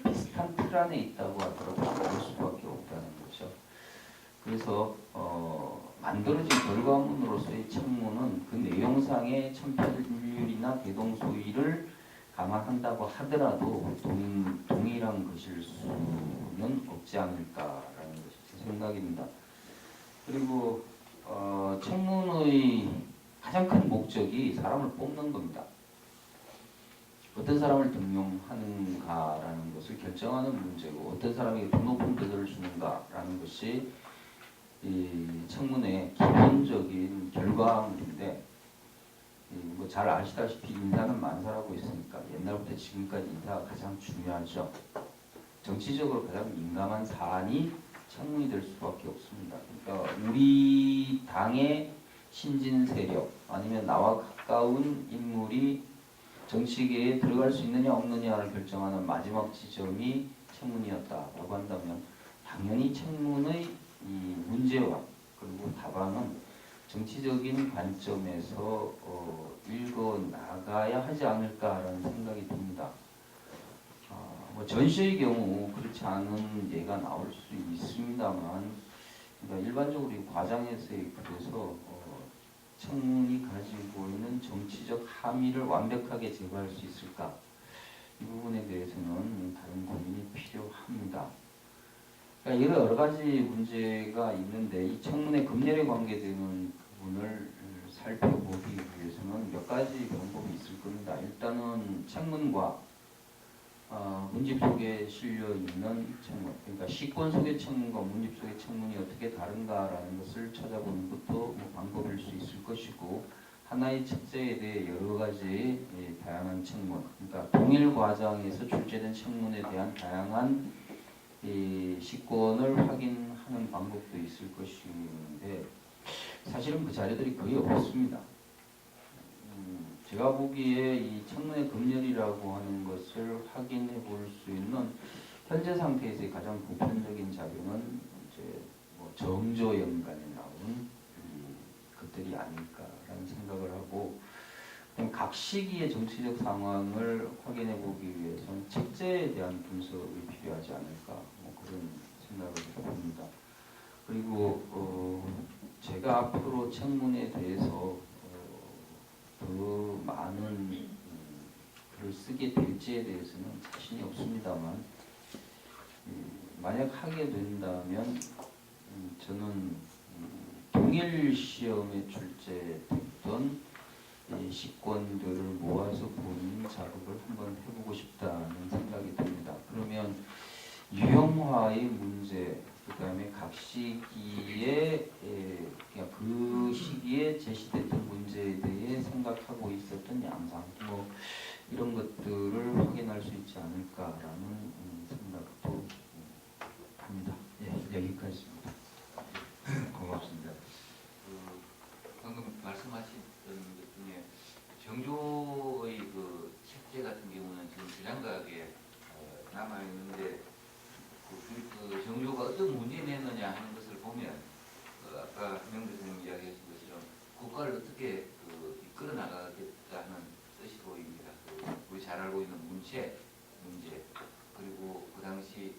비슷한 틀 안에 있다고 하더라도 나올 수밖에 없다는 거죠. 그래서 만들어진 결과문으로서의 청문은 그 내용상의 천편일률이나 대동소이를 감안한다고 하더라도 동일한 것일 수는 없지 않을까라는 것이 제 생각입니다. 그리고 청문의 가장 큰 목적이 사람을 뽑는 겁니다. 어떤 사람을 등용하는가라는 것을 결정하는 문제고, 어떤 사람에게 더 높은 대접을 주는가라는 것이 이 청문의 기본적인 결과물인데, 잘 아시다시피 인사는 만사라고 있으니까 옛날부터 지금까지 인사가 가장 중요하죠. 정치적으로 가장 민감한 사안이 청문이 될 수밖에 없습니다. 그러니까 우리 당의 신진 세력 아니면 나와 가까운 인물이 정치계에 들어갈 수 있느냐 없느냐를 결정하는 마지막 지점이 청문이었다라고 한다면 당연히 청문의 이 문제와 그리고 답안은 정치적인 관점에서 읽어 나가야 하지 않을까라는 생각이 듭니다. 전시의 경우 그렇지 않은 예가 나올 수 있습니다만, 그러니까 일반적으로 이 과장에서의 그래서 청문이 가지고 있는 정치적 함의를 완벽하게 제거할 수 있을까? 이 부분에 대해서는 다른 고민이 필요합니다. 그러니까 여러 가지 문제가 있는데 이 청문회 검열에 관계되는 부분을 살펴보기 위해서는 몇 가지 방법이 있을 겁니다. 일단은 청문과 문집 속에 실려 있는 청문, 그러니까 시권 속의 청문과 문집 속의 청문이 어떻게 다른가라는 것을 찾아보는 것도 방법일 수 있을 것이고, 하나의 책자에 대해 여러 가지 다양한 청문, 그러니까 동일 과정에서 출제된 청문에 대한 다양한 시권을 확인하는 방법도 있을 것인데 사실은 그 자료들이 거의 없습니다. 제가 보기에 이 청문회 검열이라고 하는 것을 확인해 볼 수 있는 현재 상태에서의 가장 보편적인 자료는 이제 정조 연간에 나온 것들이 아닐까라는 생각을 하고, 각 시기의 정치적 상황을 확인해 보기 위해서는 책제에 대한 분석이 필요하지 않을까 그런 생각을 해봅니다. 그리고 제가 앞으로 청문에 대해서 더 많은 글을 쓰게 될지에 대해서는 자신이 없습니다만, 만약 하게 된다면 저는 동일 시험에 출제됐던 게시권들을 모아서 보는 작업을 한번 해보고 싶다는 생각이 듭니다. 그러면 유형화의 문제, 그다음에 각 시기에 그냥 그 시기에 제시됐던 문제에 대해 생각하고 있었던 양상, 뭐 이런 것들을 확인할 수 있지 않을까라는 생각도 합니다. 예, 여기까지입니다. 고맙습니다. 방금 말씀하신 것 중에 정조의 그 책제 같은 경우는 지금 주장각에 남아 있는데 그 정조가 어떤 문제 냈느냐 하는 것을 보면 아까 한명대 선생님 이야기하신 것처럼 국가를 어떻게 이끌어 나가겠다는 뜻이 보입니다. 우리 잘 알고 있는 문제 그리고 그 당시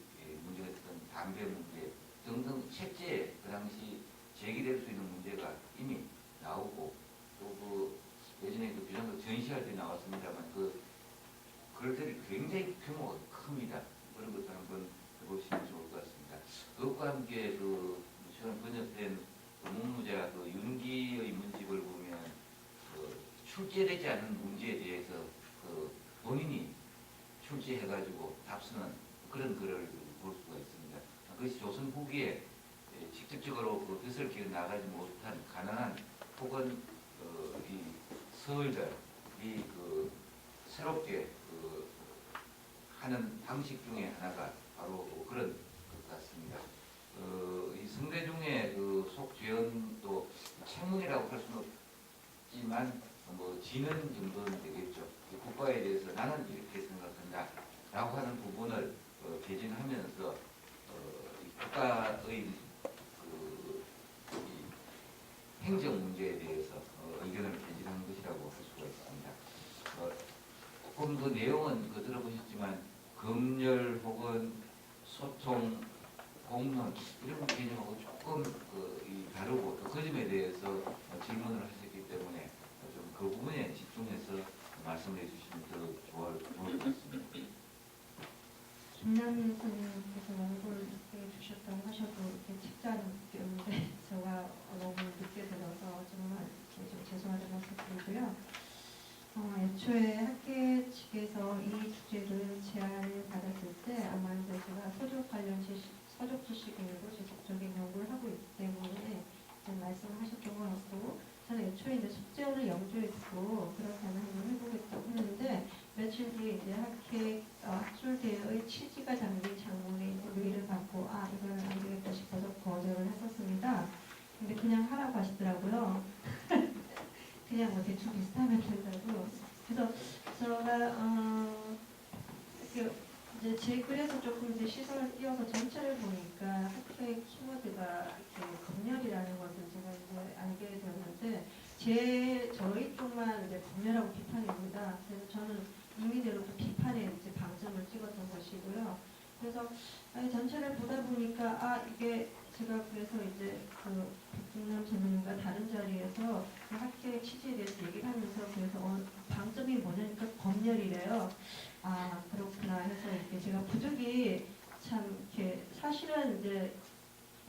문제가 됐던 담배 문제 등등 책제에 그 당시 제기될 수 있는 문제가 이미 나오고 또 예전에 그 비상도 전시할 때 나왔습니다만 그럴들이 굉장히 규모가 큽니다. 그런 것도 한번 해보시면 좋을 것 같습니다. 그것과 함께 최근 번역된 문무자 윤기의 문집을 보면 출제되지 않은 문제에 대해서 본인이 출제해가지고 답쓰는 그런 글을 볼 수가 있습니다. 그것이 조선 후기에 직접적으로 그 뜻을 기어 나가지 못한 가난한 혹은 이 서울들이 새롭게 하는 방식 중에 하나가 바로 그런 것 같습니다. 이 성대중의 속죄언도 책문이라고 할 수는 없지만 지는 정도는 되겠죠. 국가에 대해서 나는 이렇게 생각한다 라고 하는 부분을 개진하면서 국가의 행정 문제에 대해서 의견을 개진한 것이라고 할 수가 있습니다. 조금 더 내용은 들어보셨지만 검열 혹은 소통, 공론 이런 개념하고 조금 다르고 또 그 점에 대해서 질문을 하셨기 때문에 좀 그 부분에 집중해서 말씀해 주시면 더 좋을 것 같습니다. 김남민 선생님께서 원고를 늦게 주셨다고 하셔도 이렇게 책자였는데 제가 너무 늦게 들어서 정말 좀 죄송하다는 말씀 드리고요. 애초에 학계 측에서 이 주제를 제안을 받았을 때 아마 이제 제가 서적 관련 서적 지식으로 지속적인 연구를 하고 있기 때문에 말씀하셨던 것 같고 저는 애초에 이제 숙제원을 염두했고 그렇다면 한번 해보겠다고 했는데 며칠 뒤에 이제 학술대의 취지가 담긴 장문의 메일을 받고 이거는 안 되겠다 싶어서 거절을 했었습니다. 근데 그냥 하라고 하시더라고요. 그냥 뭐 대충 비슷하면 된다고. 그래서 제가 이제 그래서 조금 이제 시선을 띄어서 전체를 보니까 학교의 키워드가 이렇게 검열이라는 것을 제가 이제 알게 되었는데 저희 쪽만 이제 검열하고 비판입니다. 그래서 저는 임의대로 또 비판에 이제 방점을 찍었던 것이고요. 그래서 전체를 보다 보니까 이게 제가 그래서 이제 백중남 선생님과 다른 자리에서 그 학교의 취지에 대해서 얘기를 하면서 그래서 방점이 뭐냐니까 검열이래요. 그렇구나 해서 이렇게 제가 부득이 참 이렇게 사실은 이제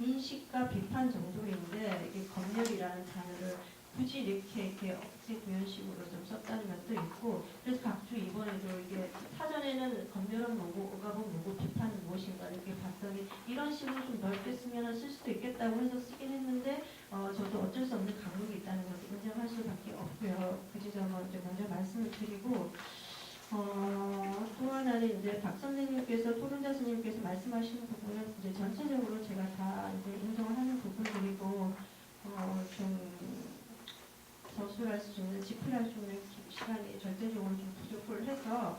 인식과 비판 정도인데 이게 검열이라는 단어를 굳이 이렇게 억지 구현식으로 좀 썼다는 면도 있고 그래서 각주 이번에도 이게 사전에는 검열은 뭐고 억압은 뭐고 비판은 무엇인가 이렇게 봤더니 이런 식으로 좀 넓게 쓰면 쓸 수도 있겠다고 해서 쓰긴 했는데 저도 어쩔 수 없는 강목이 있다는 것을 인정할 수밖에 없고요. 그 지점은 이제 먼저 말씀을 드리고 또 하나는 이제 박 선생님께서 토론자 선생님께서 말씀하시는 부분은 이제 전체적으로 제가 다 이제 인정을 하는 부분들이고 좀 서술할 수 있는 집필할 수 있는 시간이 절대적으로 좀 부족을 해서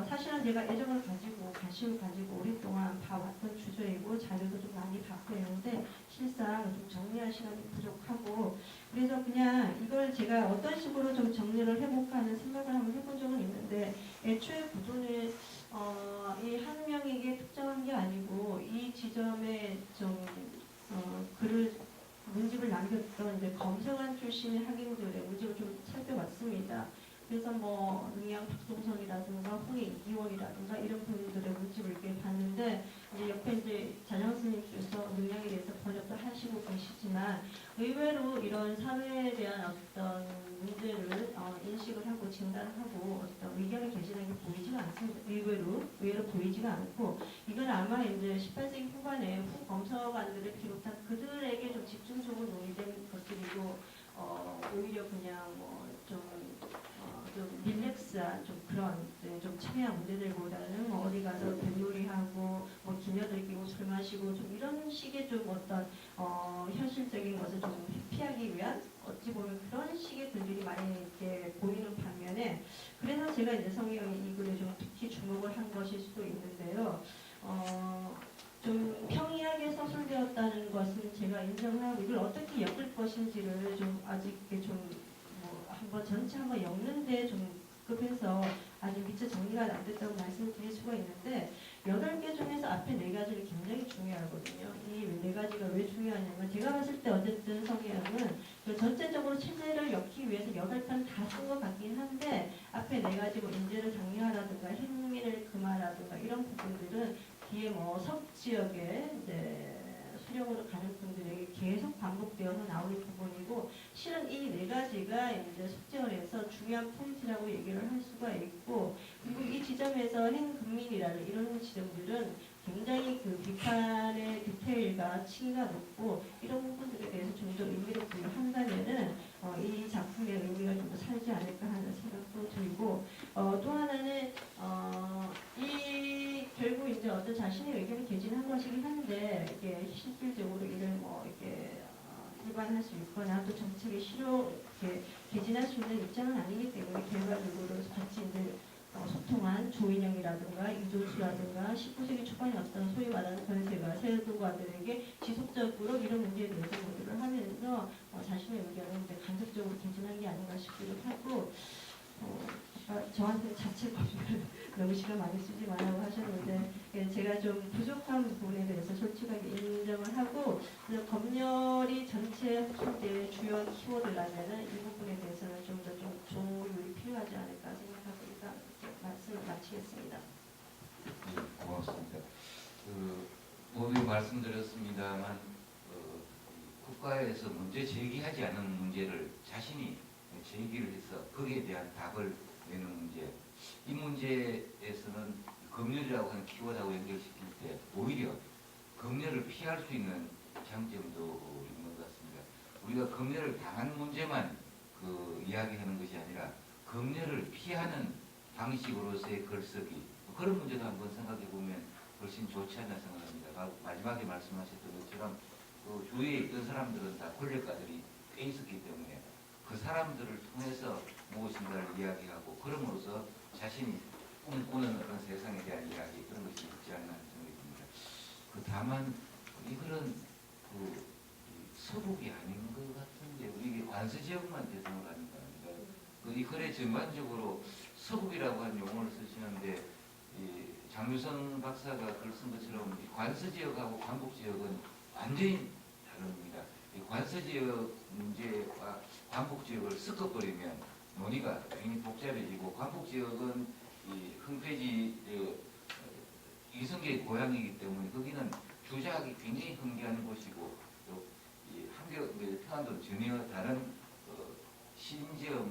사실은 제가 애정을 가지고 관심을 가지고 오랫동안 봐왔던 주제이고 자료도 좀 많이 받고 있는데 실상 좀 정리할 시간이 부족하고 그래서 그냥 이걸 제가 어떤 식으로 좀 정리를 해볼까 하는 생각을 한번 해본 적은 있는데 애초에 구조는 이 한 명에게 특정한 게 아니고 이 지점에 좀 문집을 남겼던 이제 검성한 출신의 학인들의 문집을 좀 살펴봤습니다. 그래서 뭐 능양 박동선이라든가 홍해 이기원이라든가 이런 분들의 문집을 이렇게 봤는데 이제 옆에 이제 자정 스님께서 능양에 대해서 번역도 하시고 계시지만 의외로 이런 사회에 대한 어떤 문제를 인식을 진단하고 어떤 의견을 개진하는 게 보이지가 않습니다. 의외로 보이지가 않고 이건 아마 이제 18세기 후반에 후검서관들을 비롯한 그들에게 좀 집중적으로 논의된 것들이고 오히려 그냥 좀 릴렉스한 좀 그런 좀 첨예한 문제들보다는 어디 가서 뱃놀이하고 기녀들 끼고 술 마시고 좀 이런 식의 좀 어떤 현실적인 것을 좀 회피하기 위한 어찌 보면 그런 식의 글들이 많이 이렇게 보이는 반면에 그래서 제가 이제 성희영의 이 글에 좀 특히 주목을 한 것일 수도 있는데요. 좀 평이하게 서술되었다는 것은 제가 인정을 하고 이걸 어떻게 엮을 것인지를 좀 아직 한번 전체 한번 엮는데 좀 급해서 아직 미처 정리가 안 됐다고 말씀드릴 수가 있는데 8개 중에서 앞에 4가지는 굉장히 중요하거든요. 이 4가지가 왜 중요하냐면 제가 봤을 때 어쨌든 성희영은 전체적으로 체제를 엮기 위해서 8편 다 쓴 것 같긴 한데 앞에 4가지 인재를 정리하라든가 행민을 금하라든가 이런 부분들은 뒤에 석지역에 이제 수령으로 가는 분들에게 계속 반복되어서 나오는 부분이고 실은 이 4가지가 이제 숙제원에서 중요한 포인트라고 얘기를 할 수가 있고 그리고 이 지점에서 행금민이라는 이런 지점들은 굉장히 그 비판의 디테일과 층위가 높고 이런 부분들에 대해서 좀 더 의미를 부여한다면은 이 작품의 의미가 좀 더 살지 않을까 하는 생각도 들고 또 하나는 이 결국 이제 어떤 자신의 의견을 개진한 것이긴 한데 이게 실질적으로 이를 이렇게 일반할 수 있거나 또 정책에 이렇게 개진할 수 있는 입장은 아니기 때문에 결과적으로 같이 이제 소통한 조인영이라든가 이조수라든가 19세기 초반에 어떤 소위 말하는 권세가 세도가들에게 지속적으로 이런 문제에 대해서 논의를 하면서 자신의 의견을 이제 간접적으로 개진한 게 아닌가 싶기도 하고 저한테 자체 검열을 너무 시간 많이 쓰지 말라고 하셨는데 제가 좀 부족한 부분에 대해서 솔직하게 인정을 하고 검열이 전체 학술대의 주요 키워드라면은 이 부분에 대해서는 좀 더 좀 조율이 필요하지 않을까 생각하고 일단 말씀을 마치겠습니다. 네, 고맙습니다. 모두 말씀드렸습니다만 국가에서 문제 제기하지 않은 문제를 자신이 제기를 해서 거기에 대한 답을 내는 문제 이 문제에서는 검열이라고 하는 키워드하고 연결시킬 때 오히려 검열을 피할 수 있는 장점도 있는 것 같습니다. 우리가 검열을 당한 문제만 이야기하는 것이 아니라 검열을 피하는 방식으로서의 글쓰기 그런 문제도 한번 생각해 보면 훨씬 좋지 않나 생각합니다. 마지막에 말씀하셨던 것처럼 주위에 있던 사람들은 다 권력가들이 꽤 있었기 때문에 그 사람들을 통해서 무엇인가를 이야기하고 그럼으로써 자신이 꿈꾸는 그런 세상에 대한 이야기 그런 것이 있지 않나 생각이 듭니다. 다만 이 글은 서북이 아닌 것 같은데 이게 관서지역만 대상을 하는 거 아닌가요? 이 글에 전반적으로 서북이라고 하는 용어를 쓰시는데 장유성 박사가 글 쓴 것처럼 관서지역하고 광복지역은 완전히 다릅니다. 관서지역 문제와 광복지역을 섞어버리면 논의가 굉장히 복잡해지고 광복지역은 흥폐지 이성계의 고향이기 때문에 거기는 주작이 굉장히 흥미한 곳이고 또 평안도는 전혀 다른 심지어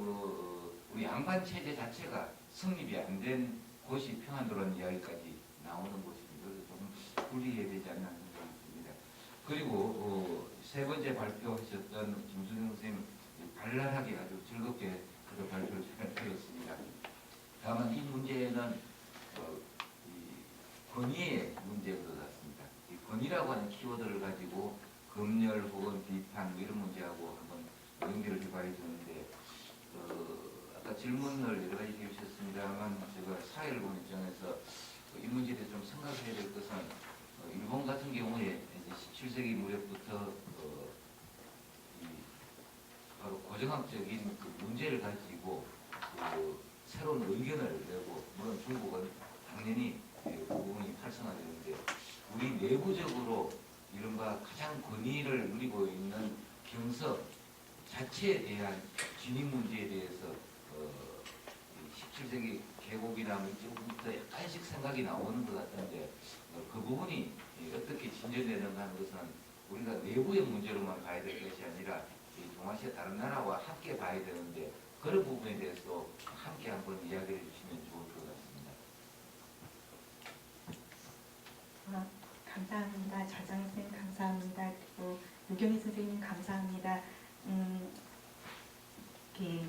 우리 양반 체제 자체가 성립이 안 된 곳이 평안도라는 이야기까지 나오는 곳입니다. 그래서 조금 분리해야 되지 않나 생각이 듭니다. 그리고 세 번째 발표하셨던 김수정 선생님 발랄하게 아주 즐겁게 그 발표를 잘 들었습니다. 다만 이 문제는 권위의 문제인 것 같습니다. 이 권위라고 하는 키워드를 가지고 검열 혹은 비판 이런 문제하고 한번 연결을 해봐야 되는데 아까 질문을 여러 가지 해주셨습니다만 제가 사회를 보는 입장에서 이 문제에 대해서 좀 생각해야 될 것은 일본 같은 경우에 이제 17세기 무렵부터 바로 고정학적인 문제를 가지고 새로운 의견을 내고 물론 중국은 당연히 그 부분이 활성화되는데 우리 내부적으로 이른바 가장 권위를 누리고 있는 경서 자체에 대한 진입 문제에 대해서 17세기 계곡이나 이쪽부터 약간씩 생각이 나오는 것 같은데 그 부분이 어떻게 진전되는가 하는 것은 우리가 내부의 문제로만 봐야 될 것이 아니라 동아시아 다른 나라와 함께 봐야 되는데 그런 부분에 대해서 함께 한번 이야기해 주시면 좋을 것 같습니다. 감사합니다. 자장 선생님 감사합니다. 그리고 유경희 선생님 감사합니다.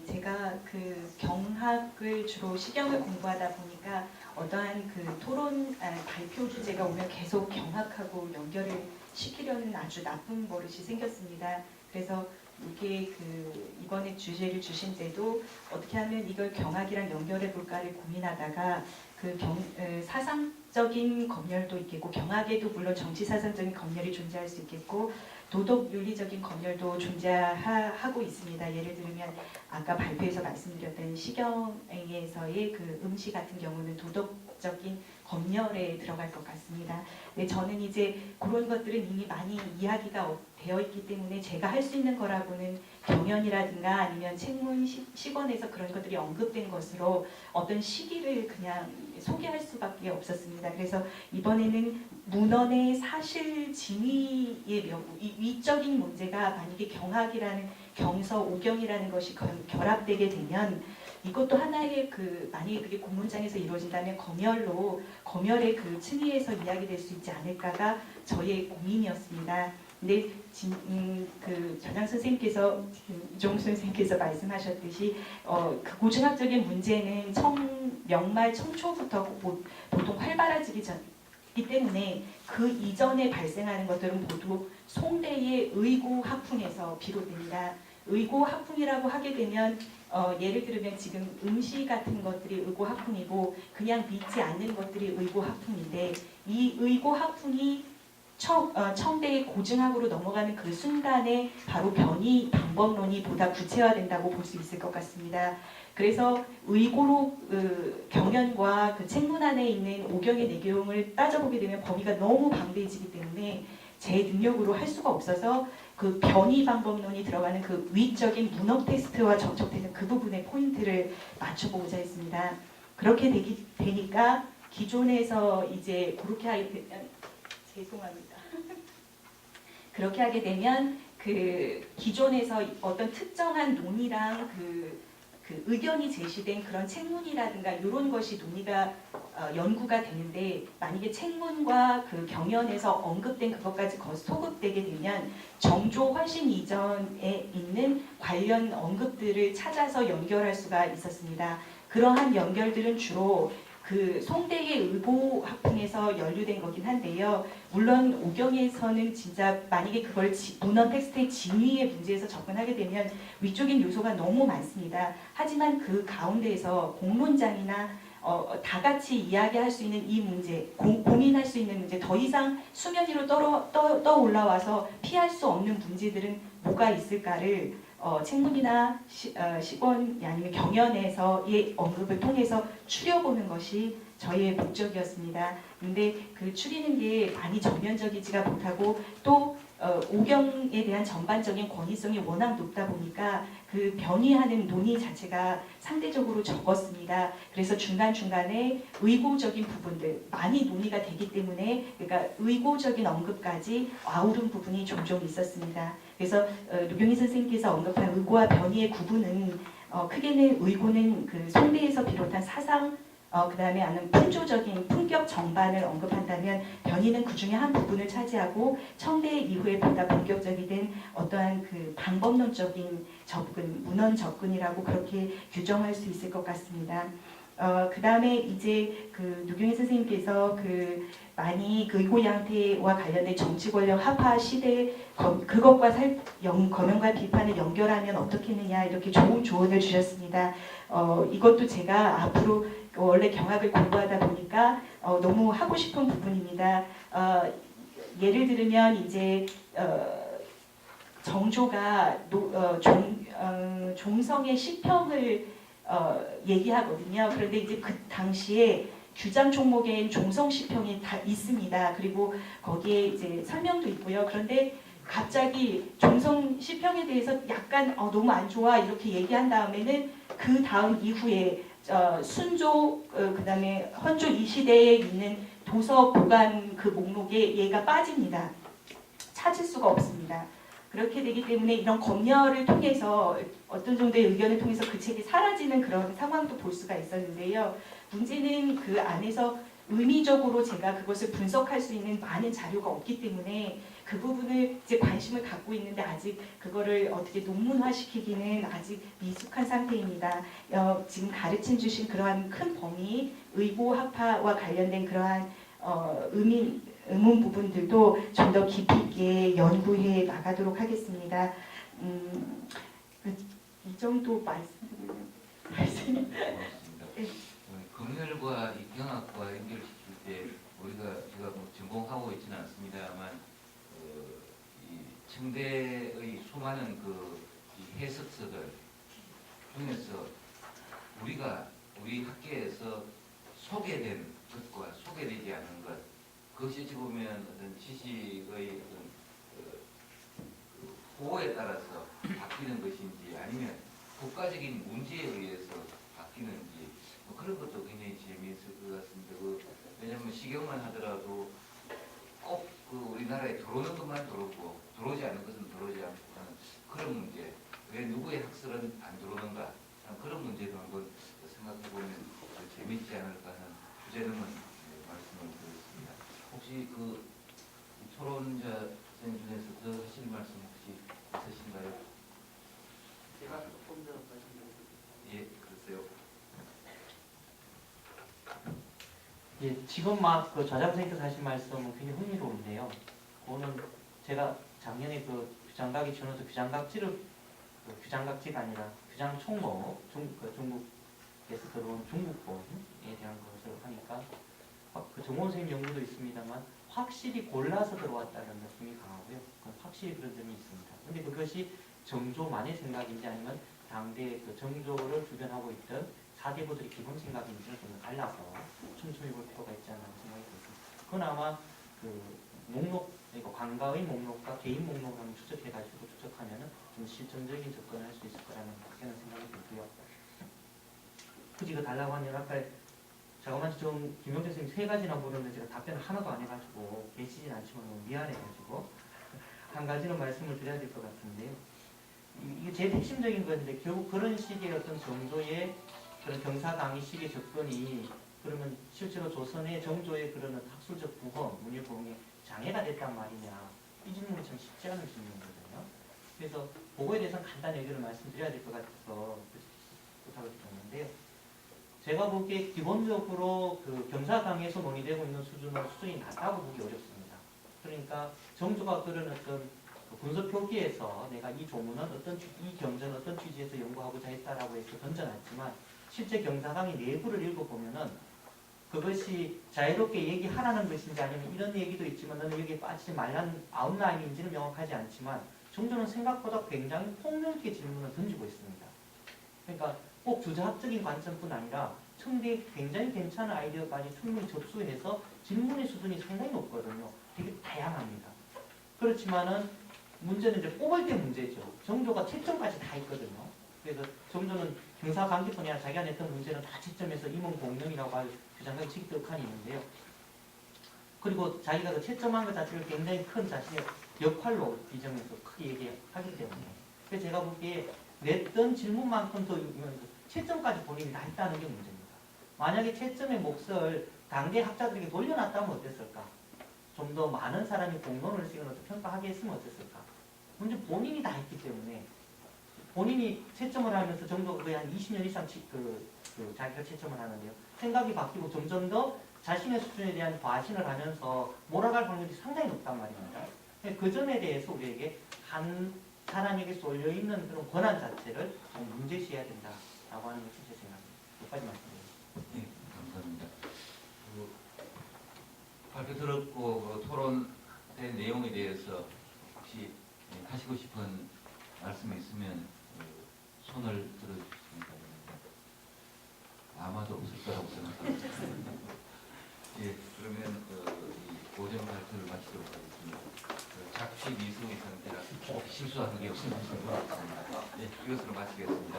제가 그 경학을 주로 시경을 공부하다 보니까 어떠한 그 토론 발표 주제가 오면 계속 경학하고 연결을 시키려는 아주 나쁜 버릇이 생겼습니다. 그래서 이게 그 이번에 주제를 주신 때도 어떻게 하면 이걸 경학이랑 연결해 볼까를 고민하다가 그 사상적인 검열도 있겠고 경학에도 물론 정치 사상적인 검열이 존재할 수 있겠고 도덕 윤리적인 검열도 존재하고 있습니다. 예를 들면 아까 발표에서 말씀드렸던 시경에서의 그 음시 같은 경우는 도덕적인 검열에 들어갈 것 같습니다. 네, 저는 이제 그런 것들은 이미 많이 이야기가 되어 있기 때문에 제가 할 수 있는 거라고는 경연이라든가 아니면 책문 시권에서 그런 것들이 언급된 것으로 어떤 시기를 그냥 소개할 수밖에 없었습니다. 그래서 이번에는 문헌의 사실 진위의 위적인 문제가 만약에 경학이라는 경서 오경이라는 것이 결합되게 되면 이것도 하나의 그 만약에 그게 공문장에서 이루어진다면 검열의 그 층위에서 이야기될 수 있지 않을까가 저의 고민이었습니다. 근데 그 전향 선생님께서 이종수 선생님께서 말씀하셨듯이 그 고증학적인 문제는 명말 청초부터 보통 활발해지기 전이기 때문에 그 이전에 발생하는 것들은 모두 송대의 의고 학풍에서 비롯됩니다. 의고 학풍이라고 하게 되면 예를 들면 지금 음시 같은 것들이 의고 학풍이고 그냥 믿지 않는 것들이 의고 학풍인데 이 의고 학풍이 청대의 고증학으로 넘어가는 그 순간에 바로 변이 방법론이 보다 구체화된다고 볼 수 있을 것 같습니다. 그래서 의고로 경연과 그 책문 안에 있는 오경의 내용을 따져보게 되면 범위가 너무 방대해지기 때문에 제 능력으로 할 수가 없어서 그 변이 방법론이 들어가는 그 위적인 문헌 테스트와 접촉되는 그 부분의 포인트를 맞춰보고자 했습니다. 그렇게 되니까 기존에서 이제 그렇게 하게 되면 죄송합니다. 그렇게 하게 되면 그 기존에서 어떤 특정한 논의랑 그 의견이 제시된 그런 책문이라든가 이런 것이 논의가 연구가 되는데 만약에 책문과 그 경연에서 언급된 그것까지 소급되게 되면 정조 훨씬 이전에 있는 관련 언급들을 찾아서 연결할 수가 있었습니다. 그러한 연결들은 주로 그 송대의 의고 학풍에서 연루된 거긴 한데요. 물론 오경에서는 진짜 만약에 그걸 문헌 텍스트의 진위의 문제에서 접근하게 되면 위쪽인 요소가 너무 많습니다. 하지만 그 가운데에서 공론장이나 다 같이 이야기할 수 있는 이 문제, 고민할 수 있는 문제, 더 이상 수면 위로 떠 올라와서 피할 수 없는 문제들은 뭐가 있을까를 책문이나 시권 아니면 경연에서의 언급을 통해서 추려보는 것이 저희의 목적이었습니다. 근데 그 추리는 게 많이 전면적이지가 못하고 또 오경에 대한 전반적인 권위성이 워낙 높다 보니까 그 변이하는 논의 자체가 상대적으로 적었습니다. 그래서 중간중간에 의고적인 부분들 많이 논의가 되기 때문에 그러니까 의고적인 언급까지 아우른 부분이 종종 있었습니다. 그래서 류경희 선생님께서 언급한 의고와 변이의 구분은 크게는 의고는 그 송대에서 비롯한 사상 그 다음에 아는 풍조적인 품격 정반을 언급한다면 변이는 그 중에 한 부분을 차지하고 청대 이후에 보다 본격적이 된 어떠한 그 방법론적인 접근, 문헌 접근이라고 그렇게 규정할 수 있을 것 같습니다. 그 다음에 이제 그 누경희 선생님께서 그 많이 그 의고 양태와 관련된 정치 권력 합화 시대 그것과 검연과 비판을 연결하면 어떻겠느냐 이렇게 좋은 조언을 주셨습니다. 이것도 제가 앞으로 원래 경학을 공부하다 보니까 너무 하고 싶은 부분입니다. 예를 들면 이제 정조가 종성의 시평을 얘기하거든요. 그런데 이제 그 당시에 규장 총목엔 종성 시평이 다 있습니다. 그리고 거기에 이제 설명도 있고요. 그런데 갑자기 종성 시평에 대해서 약간 너무 안 좋아 이렇게 얘기한 다음에는 그 다음 이후에 순조 그다음에 헌조 이 시대에 있는 도서 보관 그 목록에 얘가 빠집니다. 찾을 수가 없습니다. 그렇게 되기 때문에 이런 검열을 통해서 어떤 정도의 의견을 통해서 그 책이 사라지는 그런 상황도 볼 수가 있었는데요. 문제는 그 안에서 의미적으로 제가 그것을 분석할 수 있는 많은 자료가 없기 때문에 그 부분을 이제 관심을 갖고 있는데 아직 그거를 어떻게 논문화시키기는 아직 미숙한 상태입니다. 지금 가르침 주신 그러한 큰 범위, 의보학파와 관련된 그러한 의문 부분들도 좀 더 깊이 있게 연구해 나가도록 하겠습니다. 이 정도 말씀드리면 고맙습니다. 검열과 이 경학과 연결시킬 때 제가 뭐 전공하고 있지는 않습니다만 이 청대의 수많은 이 해석서들 중에서 우리 학계에서 소개된 것과 소개되지 않은 것, 그것이 어찌 보면 어떤 지식의 어떤 호에 따라서 바뀌는 것인지 아니면 국가적인 문제에 의해서 바뀌는지 뭐 그런 것도 굉장히 재미있을 것 같습니다. 왜냐하면 시경만 하더라도 꼭 우리나라에 들어오는 것만 들어오고 들어오지 않는 것은 들어오지 않고 하는 그런 문제, 왜 누구의 학설은 안 들어오는가 하는 그런 문제도 한번 생각해보면 재미있지 않을까 하는 주제로만 말씀을 드렸습니다. 혹시 토론자 선생님 중에서 더 하실 말씀 혹시 있으신가요? 제가 조금 더 말씀드리겠습니다. 예, 그러세요. 예, 지금 막 좌장 선생님께서 하신 말씀은 굉장히 흥미로운데요. 그거는 제가 작년에 규장각이 지원해서 규장각지가 아니라 규장총무 중국에서 들어온 중국본에 대한 것을 하니까 정원 선생님 연구도 있습니다만 확실히 골라서 들어왔다는 느낌이 강하고요. 확실히 그런 점이 있습니다. 근데 그것이 정조만의 생각인지 아니면 당대 정조를 주변하고 있던 사대부들의 기본 생각인지를 좀 갈라서 촘촘히 볼 필요가 있지 않나 생각이 듭니다. 그건 아마 그러니까 관가의 목록과 개인 목록을 한번 추적하면은 좀 실전적인 접근을 할 수 있을 거라는 그런 생각이 들고요. 굳이 달라고 하면 아까 잠깐만 좀 김영재 선생님 3가지나 물었는데 제가 답변을 하나도 안 해가지고 계시진 않지만 너무 미안해가지고 한 가지는 말씀을 드려야 될 것 같은데요. 이게 제일 핵심적인 건데 결국 그런 식의 어떤 정조의 그런 경사강의식의 접근이 그러면 실제로 조선의 정조의 그런 학술적 부흥, 문예부흥에 장애가 됐단 말이냐, 이 질문이 참 쉽지 않은 질문이거든요. 그래서 그거에 대해서는 간단히 의견을 말씀드려야 될 것 같아서 부탁을 드렸는데요. 제가 보기에 기본적으로 경사강에서 논의되고 있는 수준이 낮다고 보기 어렵습니다. 그러니까 정조가 그런 어떤 군서 표기에서 내가 이 조문은 이 경전은 어떤 취지에서 연구하고자 했다라고 해서 던져놨지만 실제 경사강의 내부를 읽어보면은 그것이 자유롭게 얘기하라는 것인지 아니면 이런 얘기도 있지만 너는 여기에 빠지지 말라는 아웃라인인지는 명확하지 않지만 정조는 생각보다 굉장히 폭넓게 질문을 던지고 있습니다. 그러니까 꼭 주자학적인 관점뿐 아니라 청대에 굉장히 괜찮은 아이디어까지 충분히 접수해서 질문의 수준이 상당히 높거든요. 되게 다양합니다. 그렇지만은 문제는 이제 뽑을 때 문제죠. 정조가 채점까지 다 있거든요. 그래서 정조는 경사관계뿐이 아니라 자기가 냈던 문제는 다 채점해서 임원공명이라고 할 규장각이 직득한이 있는데요. 그리고 자기가 그 채점한 것 자체를 굉장히 큰 자신의 역할로 비정해서 크게 얘기하기 때문에 그래서 제가 보기에 냈던 질문만큼 더 채점까지 본인이 다 했다는 게 문제입니다. 만약에 채점의 몫을 당대 학자들에게 돌려놨다면 어땠을까? 좀 더 많은 사람이 공론을 쓰거나 평가하게 했으면 어땠을까? 문제 본인이 다 했기 때문에 본인이 채점을 하면서 정도 거의 한 20년 이상 자기가 채점을 하는데요. 생각이 바뀌고 점점 더 자신의 수준에 대한 과신을 하면서 몰아갈 확률이 상당히 높단 말입니다. 그 점에 대해서 우리에게 한 사람에게 쏠려있는 그런 권한 자체를 좀 문제시해야 된다라고 하는 것이 제 생각입니다. 여기까지 말씀드립니다. 네, 감사합니다. 발표 들었고 토론된 내용에 대해서 혹시 하시고 싶은 말씀이 있으면 손을 들어주시면 됩니다. 아마도 없을 거라고 생각합니다. 예, 그러면 이 고정 발표를 마치도록 하겠습니다. 작취 미숙의 상태라 혹시 실수하는 게 없으면 말씀드리겠습니다. 예, 이것으로 마치겠습니다.